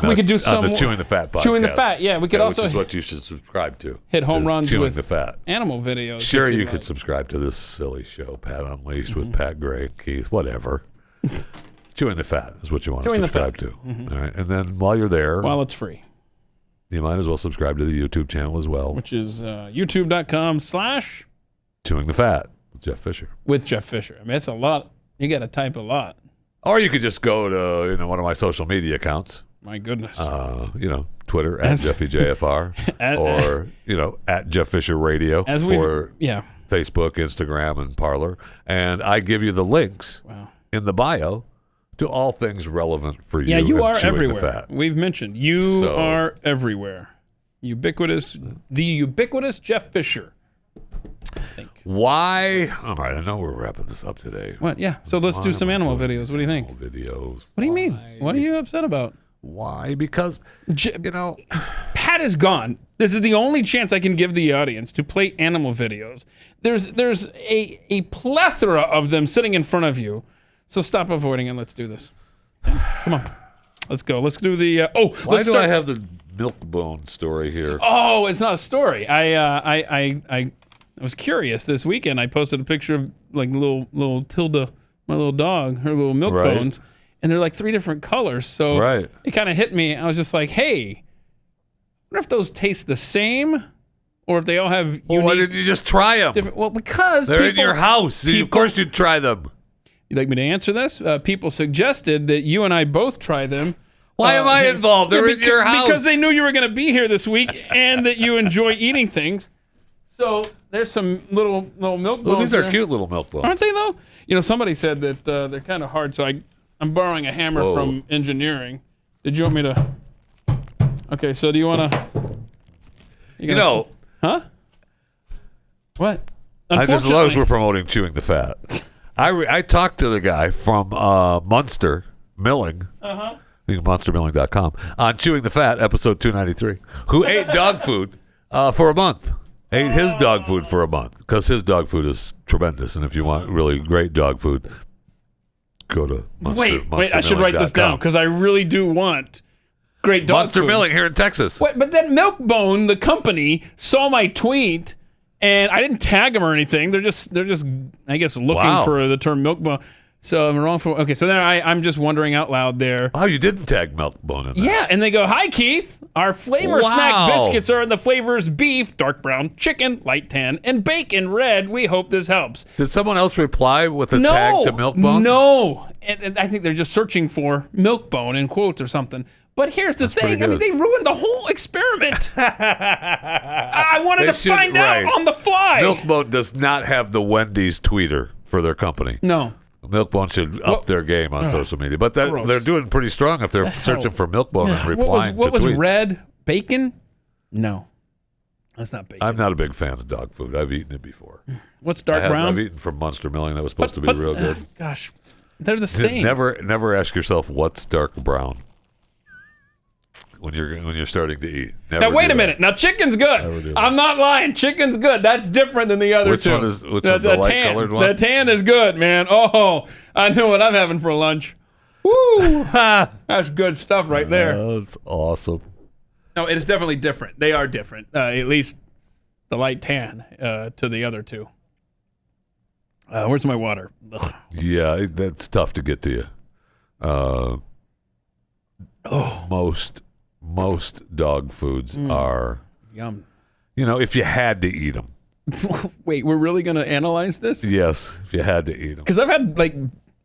We could do some on the Chewing the Fat podcast. Chewing the Fat, yeah. We could also which is what you should subscribe to. Hit home runs Chewing with the Fat animal videos. Sure, you could subscribe to this silly show, Pat Unleashed with Pat Gray, Keith, whatever. Chewing the Fat is what you want to subscribe to. All right, and then while you're there, while it's free, you might as well subscribe to the YouTube channel as well, which is youtube.com/ Chewing the Fat with Jeff Fisher. With Jeff Fisher. I mean, it's a lot. You got to type a lot. Or you could just go to one of my social media accounts. My goodness. Twitter at JeffyJFR or at Jeff Fisher Radio for Facebook, Instagram, and Parler. And I give you the links in the bio to all things relevant for you. Yeah, you are Chewing everywhere. the Fat. We've mentioned you are everywhere. The ubiquitous Jeff Fisher. Why? All right, I know we're wrapping this up today. What? Yeah. So let's do some animal videos. What do you think? Videos. What do you mean? What are you upset about? Why? Because, Pat is gone. This is the only chance I can give the audience to play animal videos. There's a plethora of them sitting in front of you. So stop avoiding and let's do this. Okay? Come on. Let's go. Let's do the... Why do I have the milk bone story here? Oh, it's not a story. I was curious this weekend. I posted a picture of like little Tilda, my little dog, her little milk bones, and they're like 3 different colors. So it kind of hit me. I was just like, hey, I wonder if those taste the same or if they all have unique... Well, why didn't you just try them? Well, because they're in your house. Of course you'd try them. You'd like me to answer this? People suggested that you and I both try them. Why am I involved? They're in your house. Because they knew you were going to be here this week and that you enjoy eating things. So there's some little milk bones. Well, these are there. cute little milk bones. Aren't they, though? Somebody said that they're kind of hard, so I'm borrowing a hammer from engineering. Did you want me to... Okay, so do you want to... Huh? What? I just love as we're promoting Chewing the Fat. I talked to the guy from Munster Milling. Uh-huh. MunsterMilling.com on Chewing the Fat, episode 293, who ate dog food for a month. Ate his dog food for a month because his dog food is tremendous. And if you want really great dog food, go to Wait, I should write this down because I really do want great dog Munster food. Milling here in Texas. Wait, but that Milkbone, the company, saw my tweet, and I didn't tag them or anything. They're just I guess, looking for the term Milkbone. So I'm wrong for... Okay, so then I'm just wondering out loud there. Oh, you didn't tag Milkbone in there. Yeah, and they go, hi, Keith. Our flavor snack biscuits are in the flavors beef, dark brown, chicken, light tan, and bacon red. We hope this helps. Did someone else reply with a tag to Milkbone? No. And I think they're just searching for Milkbone in quotes or something. But here's the thing. I mean, they ruined the whole experiment. I wanted to find out on the fly. Milkbone does not have the Wendy's tweeter for their company. No. Milkbone should up their game on social media. But they're doing pretty strong if they're searching for Milkbone and replying what to was tweets. red? Bacon? No. That's not bacon. I'm not a big fan of dog food. I've eaten it before. What's dark brown? I've eaten from Munster Milling. That was supposed to be real good. Gosh, they're the same. Never ask yourself what's dark brown when you're starting to eat. Now wait a minute. Now chicken's good. I'm not lying. Chicken's good. That's different than the other two. Which one? The light colored one? The tan is good, man. Oh, I know what I'm having for lunch. Woo! That's good stuff right there. That's awesome. No, it is definitely different. They are different. At least the light tan to the other two. Where's my water? Ugh. Yeah, that's tough to get to you. Most dog foods are yum. If you had to eat them. Wait, we're really going to analyze this? Yes, if you had to eat them. Because I've had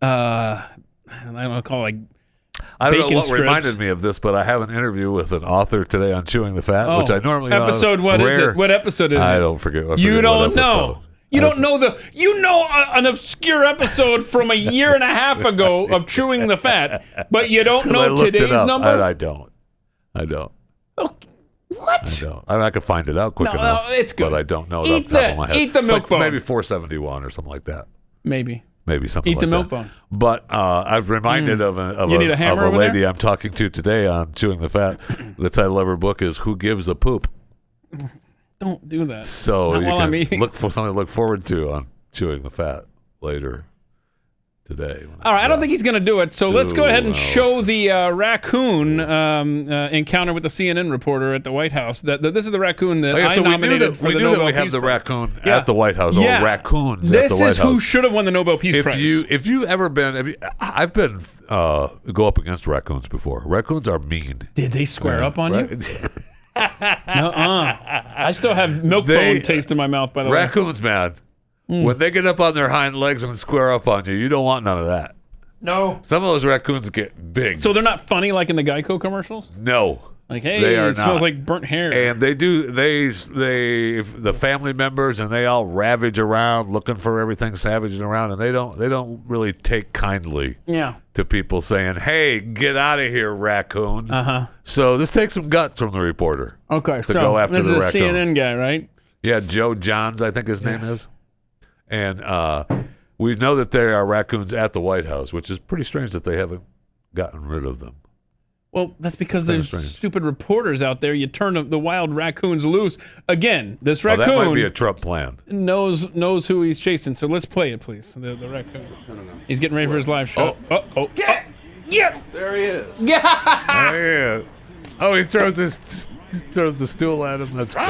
I don't call it I don't know what strips. reminded me of this, but I have an interview with an author today on chewing the fat, which I normally episode. What is it? What episode is it? I don't forget. You don't know. You don't know an obscure episode from a year and a half ago of Chewing the Fat, but you don't know today's number? I don't. Oh, what? I don't. I can find it out quick enough. No, it's good. But I don't know off the top of my head. Eat the milk bone. Maybe 471 or something like that. Maybe something like that. Eat the milk bone. But I'm reminded of a lady I'm talking to today on Chewing the Fat. The title of her book is Who Gives a Poop? Don't do that. So Not you while can I'm eating. look for something to look forward to on Chewing the Fat later today. All right, I don't think he's going to do it. So let's go ahead and show the raccoon encounter with the CNN reporter at the White House. This is the raccoon that I nominated for the Nobel Peace Prize. We knew that we have the raccoon at the White House, or raccoons at the White House. This is who should have won the Nobel Peace Prize. If you ever been, I've been go up against raccoons before. Raccoons are mean. Did they square up on you? I still have milk bone taste in my mouth, by the way. Raccoons, man. When they get up on their hind legs and square up on you, you don't want none of that. No. Some of those raccoons get big. So they're not funny like in the Geico commercials? No. Like, hey, it smells like burnt hair. And they the family members, and they all ravage around looking for everything, savaging around, and they don't really take kindly to people saying, hey, get out of here, raccoon. So this takes some guts from the reporter. Okay, to go after the raccoon. This is a CNN guy, right? Yeah, Joe Johns, I think his name is. And we know that there are raccoons at the White House, which is pretty strange that they haven't gotten rid of them. Well, that's because there's stupid reporters out there. You turn the wild raccoons loose. Again, this raccoon that might be a Trump plan. knows who he's chasing. So let's play it, please. The raccoon. No. He's getting ready for his live show. Yeah! There he is. Yeah! There he is. Oh, he throws the stool at him. That's great.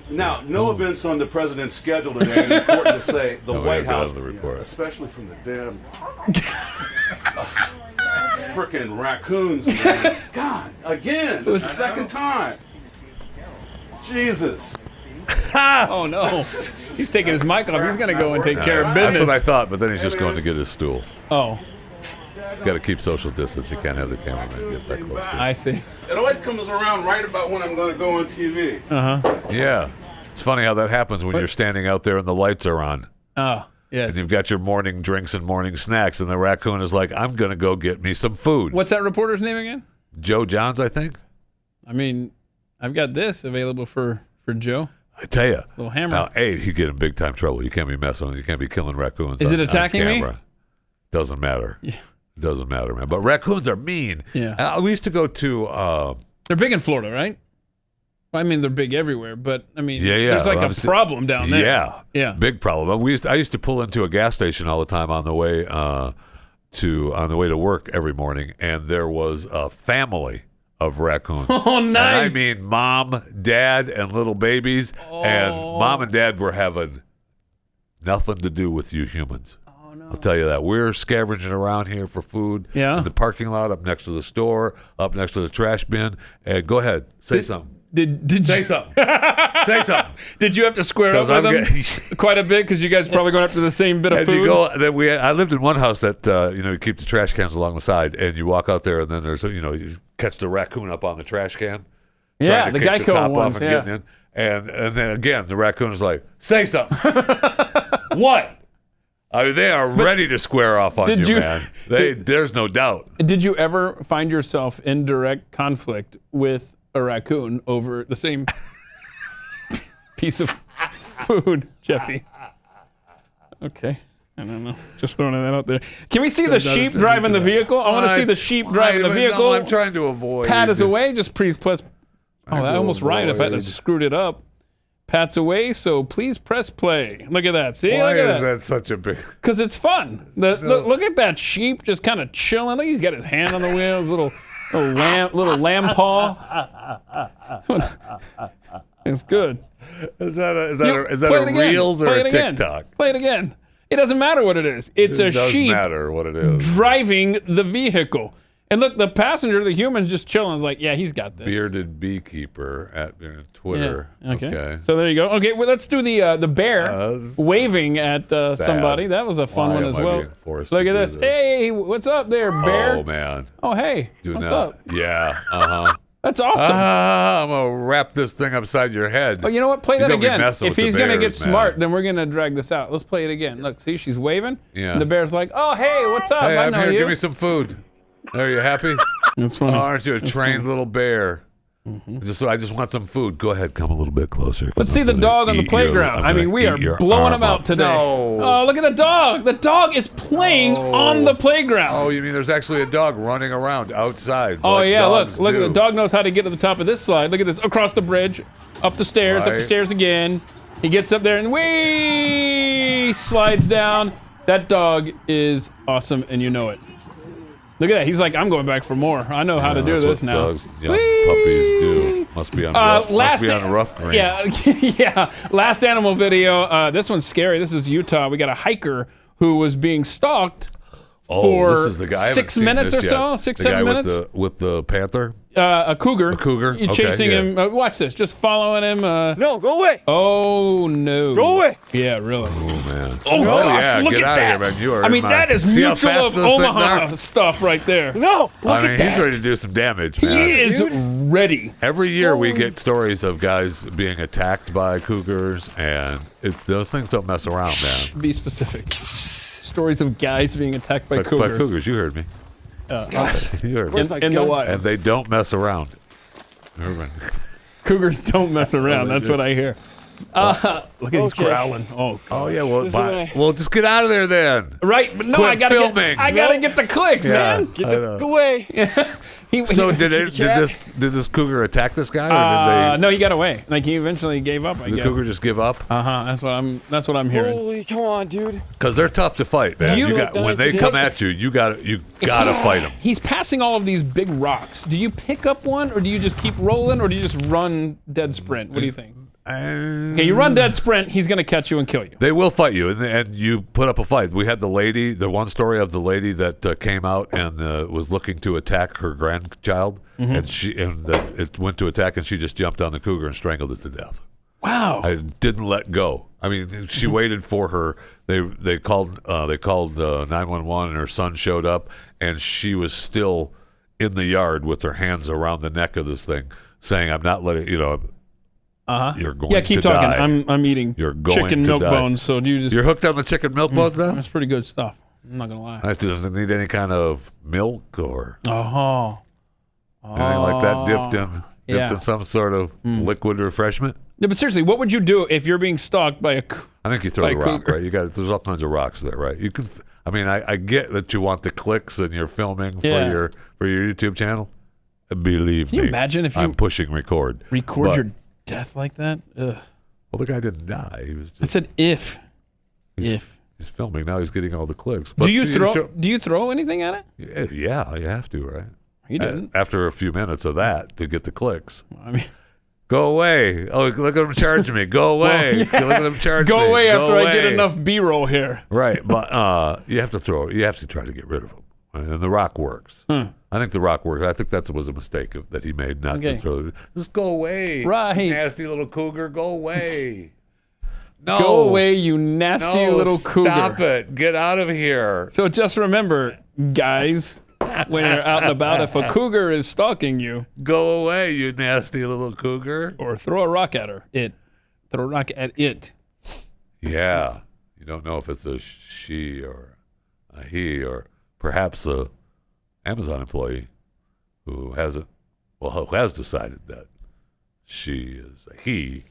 Now, no events on the president's schedule today. And important to say, the White House, especially from the damn frickin' raccoons. Man. God, again, the second time. Jesus. Oh no, he's taking his mic off. He's gonna go and take care of business. That's what I thought, but then he's just going to get his stool. Oh. He's got to keep social distance. You can't have the cameraman get that close to him. I see. It always comes around right about when I'm going to go on TV. Yeah. It's funny how that happens when you're standing out there and the lights are on. Oh, yes. And you've got your morning drinks and morning snacks, and the raccoon is like, I'm going to go get me some food. What's that reporter's name again? Joe Johns, I think. I mean, I've got this available for Joe. I tell you. Little hammer. Now, A, you get in big time trouble. You can't be messing with. You can't be killing raccoons. Is it attacking on me? camera. Doesn't matter. Yeah. Doesn't matter, man. But raccoons are mean. Yeah. We used to go to... they're big in Florida, right? I mean, they're big everywhere, but I mean, yeah. there's like a problem down there. Yeah. Big problem. I used to pull into a gas station all the time on the way to work every morning, and there was a family of raccoons. Oh, nice. And I mean, mom, dad, and little babies, and mom and dad were having nothing to do with you humans. I'll tell you that. We're scavenging around here for food in the parking lot, up next to the store, up next to the trash bin. And go ahead, say something. Say something. Say something. Did you have to square up with them quite a bit because you guys are probably going after the same bit of food? I lived in one house that you keep the trash cans along the side, and you walk out there, and then there's you catch the raccoon up on the trash can. Yeah, the Geico ones. Getting in. And then again, the raccoon is like, say something. What? I mean, they are ready to square off on you, man. There's no doubt. Did you ever find yourself in direct conflict with a raccoon over the same piece of food, Jeffy? Okay. I don't know. Just throwing that out there. Can we see the sheep driving the vehicle? I want to see the sheep driving the vehicle. No, I'm trying to avoid. Pat is away. Just please press. Oh, I almost right if I had screwed it up. Pat's away, so please press play. Look at that. See? Why is that such a big... Because it's fun. Look at that sheep just kind of chilling. Look, he's got his hand on the wheel, his little Little lamb paw. It's good. Is that a Reels or a TikTok? Play it again. It doesn't matter what it is. It's a sheep. It doesn't matter what it is. Driving the vehicle. And look, the passenger, the human's just chilling. Is like, yeah, he's got this. Bearded beekeeper at Twitter. Yeah. Okay. So there you go. Okay, well, let's do the bear waving at somebody. That was a fun one as well. Look at this. Hey, what's up there, bear? Oh, man. Oh, hey. What's up? Yeah. Uh-huh. That's awesome. I'm going to wrap this thing upside your head. Oh, you know what? Play that again. If he's going to get smart, then we're going to drag this out. Let's play it again. Look, see, she's waving. Yeah. And the bear's like, oh, hey, what's up? Hey, I I'm know here. you. Give me some food. Are you happy? That's funny. Oh, aren't you a trained little bear? I just want some food. Go ahead, come a little bit closer. Let's see the dog on the playground. I mean, we are blowing him out today. No. Oh, look at the dog. The dog is playing on the playground. Oh, you mean there's actually a dog running around outside? Oh, yeah, look. The dog knows how to get to the top of this slide. Look at this. Across the bridge, up the stairs, up the stairs again. He gets up there and slides down. That dog is awesome, and you know it. Look at that. He's like, I'm going back for more. I know how to do this now. Dogs, young puppies do. Must be on rough greens. Yeah. Last animal video. This one's scary. This is Utah. We got a hiker who was being stalked for this is the guy. 6 minutes or so. 6-7 minutes. With the panther. A cougar. A cougar. You're chasing him. Watch this. Just following him. No, go away. Oh, no. Go away. Yeah, really. Oh, man. Oh, gosh. Yeah, look get at out that. Of here, man. You are that is Mutual of Omaha stuff right there. No, look at that. He's ready to do some damage, man. He is ready. Every year we get stories of guys being attacked by cougars, and those things don't mess around, man. Be specific. Stories of guys being attacked by cougars. By cougars, you heard me. You heard me. In the wild. And they don't mess around. Cougars don't mess around. That's what I hear. Look at he's growling. Oh yeah. Well, just get out of there then. Right, but no, Quit I gotta filming. I gotta get the clicks, man. Get the away. So did this cougar attack this guy? Or did they? No, he got away. Like he eventually gave up. I guess. The cougar just give up. That's what I'm hearing. Holy, come on, dude. Because they're tough to fight, man. When they come at you, you gotta fight them. He's passing all of these big rocks. Do you pick up one, or do you just keep rolling, or do you just run dead sprint? What do you think? Okay, you run dead sprint, he's going to catch you and kill you. They will fight you, and you put up a fight. We had the one story of the lady that came out and was looking to attack her grandchild, and it went to attack, and she just jumped on the cougar and strangled it to death. Wow! I didn't let go. I mean, she waited for her. They called 911, and her son showed up, and she was still in the yard with her hands around the neck of this thing, saying, "I'm not letting You're going to keep die. talking. I'm eating chicken milk bones. So do you just? You're hooked on the chicken milk bones now? That's pretty good stuff. I'm not gonna lie. That doesn't need any kind of milk or anything like that dipped in some sort of liquid refreshment. Yeah, but seriously, what would you do if you're being stalked by a? I think you throw the rock, right? There's all kinds of rocks there, right? You can. I mean, I get that you want the clicks and you're filming for your YouTube channel. Believe me. Can you imagine if I'm pushing record your death like that? Ugh. Well, the guy didn't die. He was just, I said if. He's filming now. He's getting all the clicks. But do you throw anything at it? Yeah, you have to, right? He didn't. After a few minutes of that to get the clicks. I mean, go away! Oh, look at him charging me! Go away! Look at him charging me! Go away after I get enough B-roll here. Right, but you have to throw. You have to try to get rid of him, and the rock works. I think the rock works. I think that was a mistake that he made not to throw. Just go away, right? Nasty little cougar, go away. No, go away, you nasty little cougar! Stop it! Get out of here! So just remember, guys, when you're out and about, if a cougar is stalking you, go away, you nasty little cougar, or throw a rock at her. Throw a rock at it. Yeah, you don't know if it's a she or a he or perhaps a Amazon employee who has decided that she is a he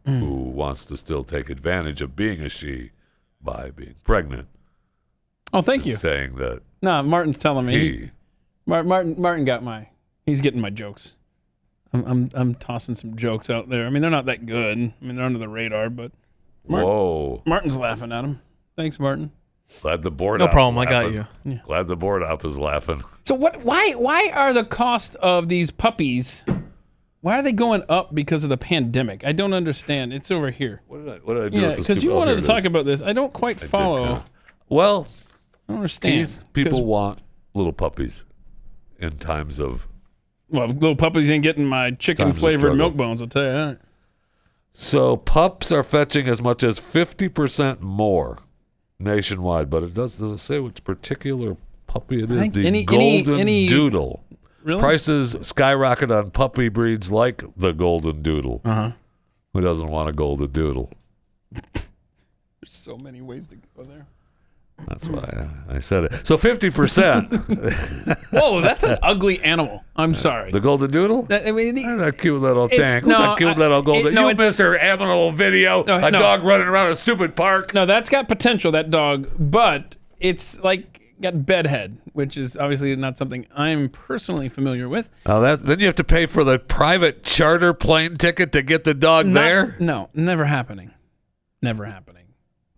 who wants to still take advantage of being a she by being pregnant. Oh, thank you. Saying that. No, Martin's telling me. Martin got he's getting my jokes. I'm tossing some jokes out there. I mean, they're not that good. I mean, they're under the radar, but Whoa. Martin's laughing at them. Thanks, Martin. Glad the board No op's problem. laughing. I got you. Yeah. Glad the board op is laughing. So why are the cost of these puppies, why are they going up because of the pandemic? I don't understand. It's over here. What did I do? Yeah, with the because you stupid- wanted to talk here it about this. I don't quite follow. Well, I don't understand. Keith, people want little puppies in times of. Well, little puppies ain't getting my chicken flavored struggle. milk bones. I'll tell you that. So pups are fetching as much as 50% more nationwide, but it doesn't say which particular puppy it is. The Golden Doodle. Really? Prices skyrocket on puppy breeds like the Golden Doodle. Who doesn't want a Golden Doodle? There's so many ways to go there. That's why I said it. So 50%. Whoa, that's an ugly animal. I'm sorry. The Golden Doodle? I mean, that cute little thing. Who's no, that cute little golden? no, You missed her animal video. A dog running around a stupid park. No, that's got potential, that dog, but it's like got bedhead, which is obviously not something I'm personally familiar with. Then you have to pay for the private charter plane ticket to get the dog there? No, never happening. Never happening.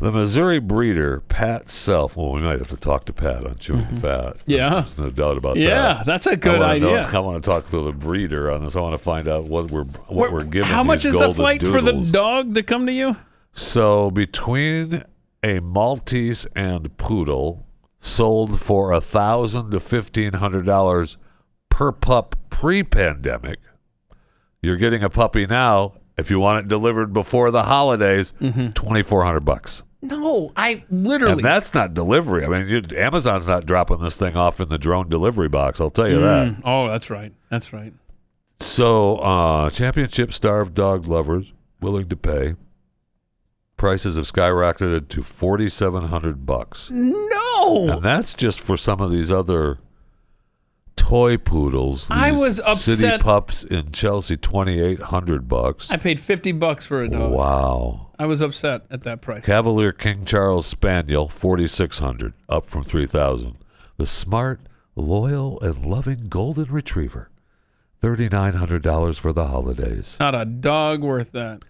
The Missouri breeder, Pat Self. Well, we might have to talk to Pat on Chewing Fat. Yeah. There's no doubt about that. Yeah, that's a good idea. I want to talk to the breeder on this. I want to find out what we're giving. How much is the flight for the doodles. dog to come to you? So between a Maltese and poodle, sold for $1,000 to $1,500 per pup pre-pandemic. You're getting a puppy now. If you want it delivered before the holidays, $2,400. No, I literally. And that's not delivery. I mean, Amazon's not dropping this thing off in the drone delivery box. I'll tell you that. Oh, that's right. That's right. So, championship starved dog lovers willing to pay. Prices have skyrocketed to $4,700. No, and that's just for some of these other toy poodles. I was upset. City pups in Chelsea, $2,800. I paid $50 for a dog. Wow. I was upset at that price. Cavalier King Charles Spaniel, $4,600, up from $3,000. The smart, loyal, and loving Golden Retriever, $3,900 for the holidays. Not a dog worth that.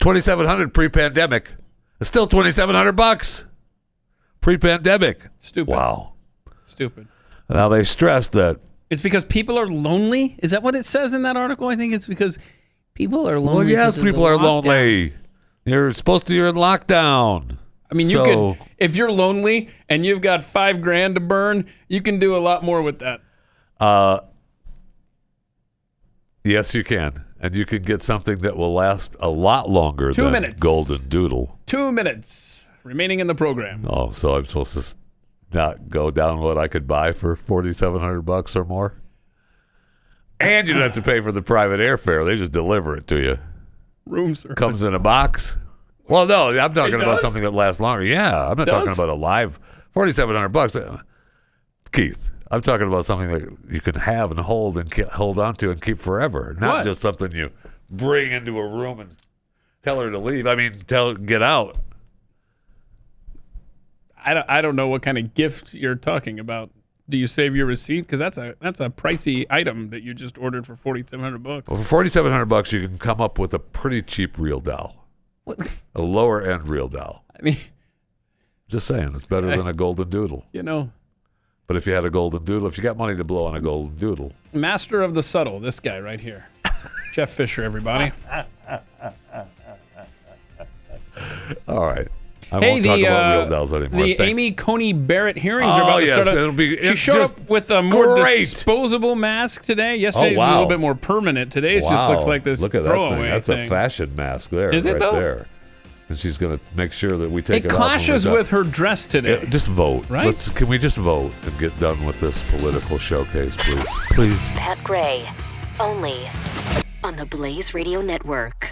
$2,700 pre-pandemic. It's still $2,700 pre-pandemic. Stupid. Wow. Stupid. Now they stress that it's because people are lonely. Is that what it says in that article? I think it's because people are lonely. Well, yes, people are lonely. You're in lockdown. I mean, you could, if you're lonely and you've got $5,000 to burn, you can do a lot more with that. Yes, you can. And you can get something that will last a lot longer 2 than minutes. Golden Doodle. 2 minutes remaining in the program. Oh, so I'm supposed to not go down what I could buy for $4,700 or more? And you don't have to pay for the private airfare. They just deliver it to you. Room service. Comes in a box. Well, no, I'm talking about does? something that lasts longer. Yeah, I'm not talking about a live $4,700. Keith, I'm talking about something that you can have and hold on to and keep forever. Not just something you bring into a room and tell her to leave. I mean, get out. I don't know what kind of gift you're talking about. Do you save your receipt? Because that's a pricey item that you just ordered for $4,700. Well, for $4,700, you can come up with a pretty cheap real doll. What? A lower end real doll. I mean, just saying, it's better than a Golden Doodle. You know. But if you had a Golden Doodle, if you got money to blow on a Golden Doodle. Master of the subtle, this guy right here. Jeff Fisher, everybody. All right. I won't talk about real dolls anymore. The Amy Coney Barrett hearings are about to start up. She showed up with a more disposable mask today. Yesterday's was a little bit more permanent. Today's just looks like this throwaway That's thing. a fashion mask there. Is it, right though? There. And she's going to make sure that we take it off. It clashes with her dress today. Just vote. Right? Can we just vote and get done with this political showcase, please? Please. Pat Gray, only on the Blaze Radio Network.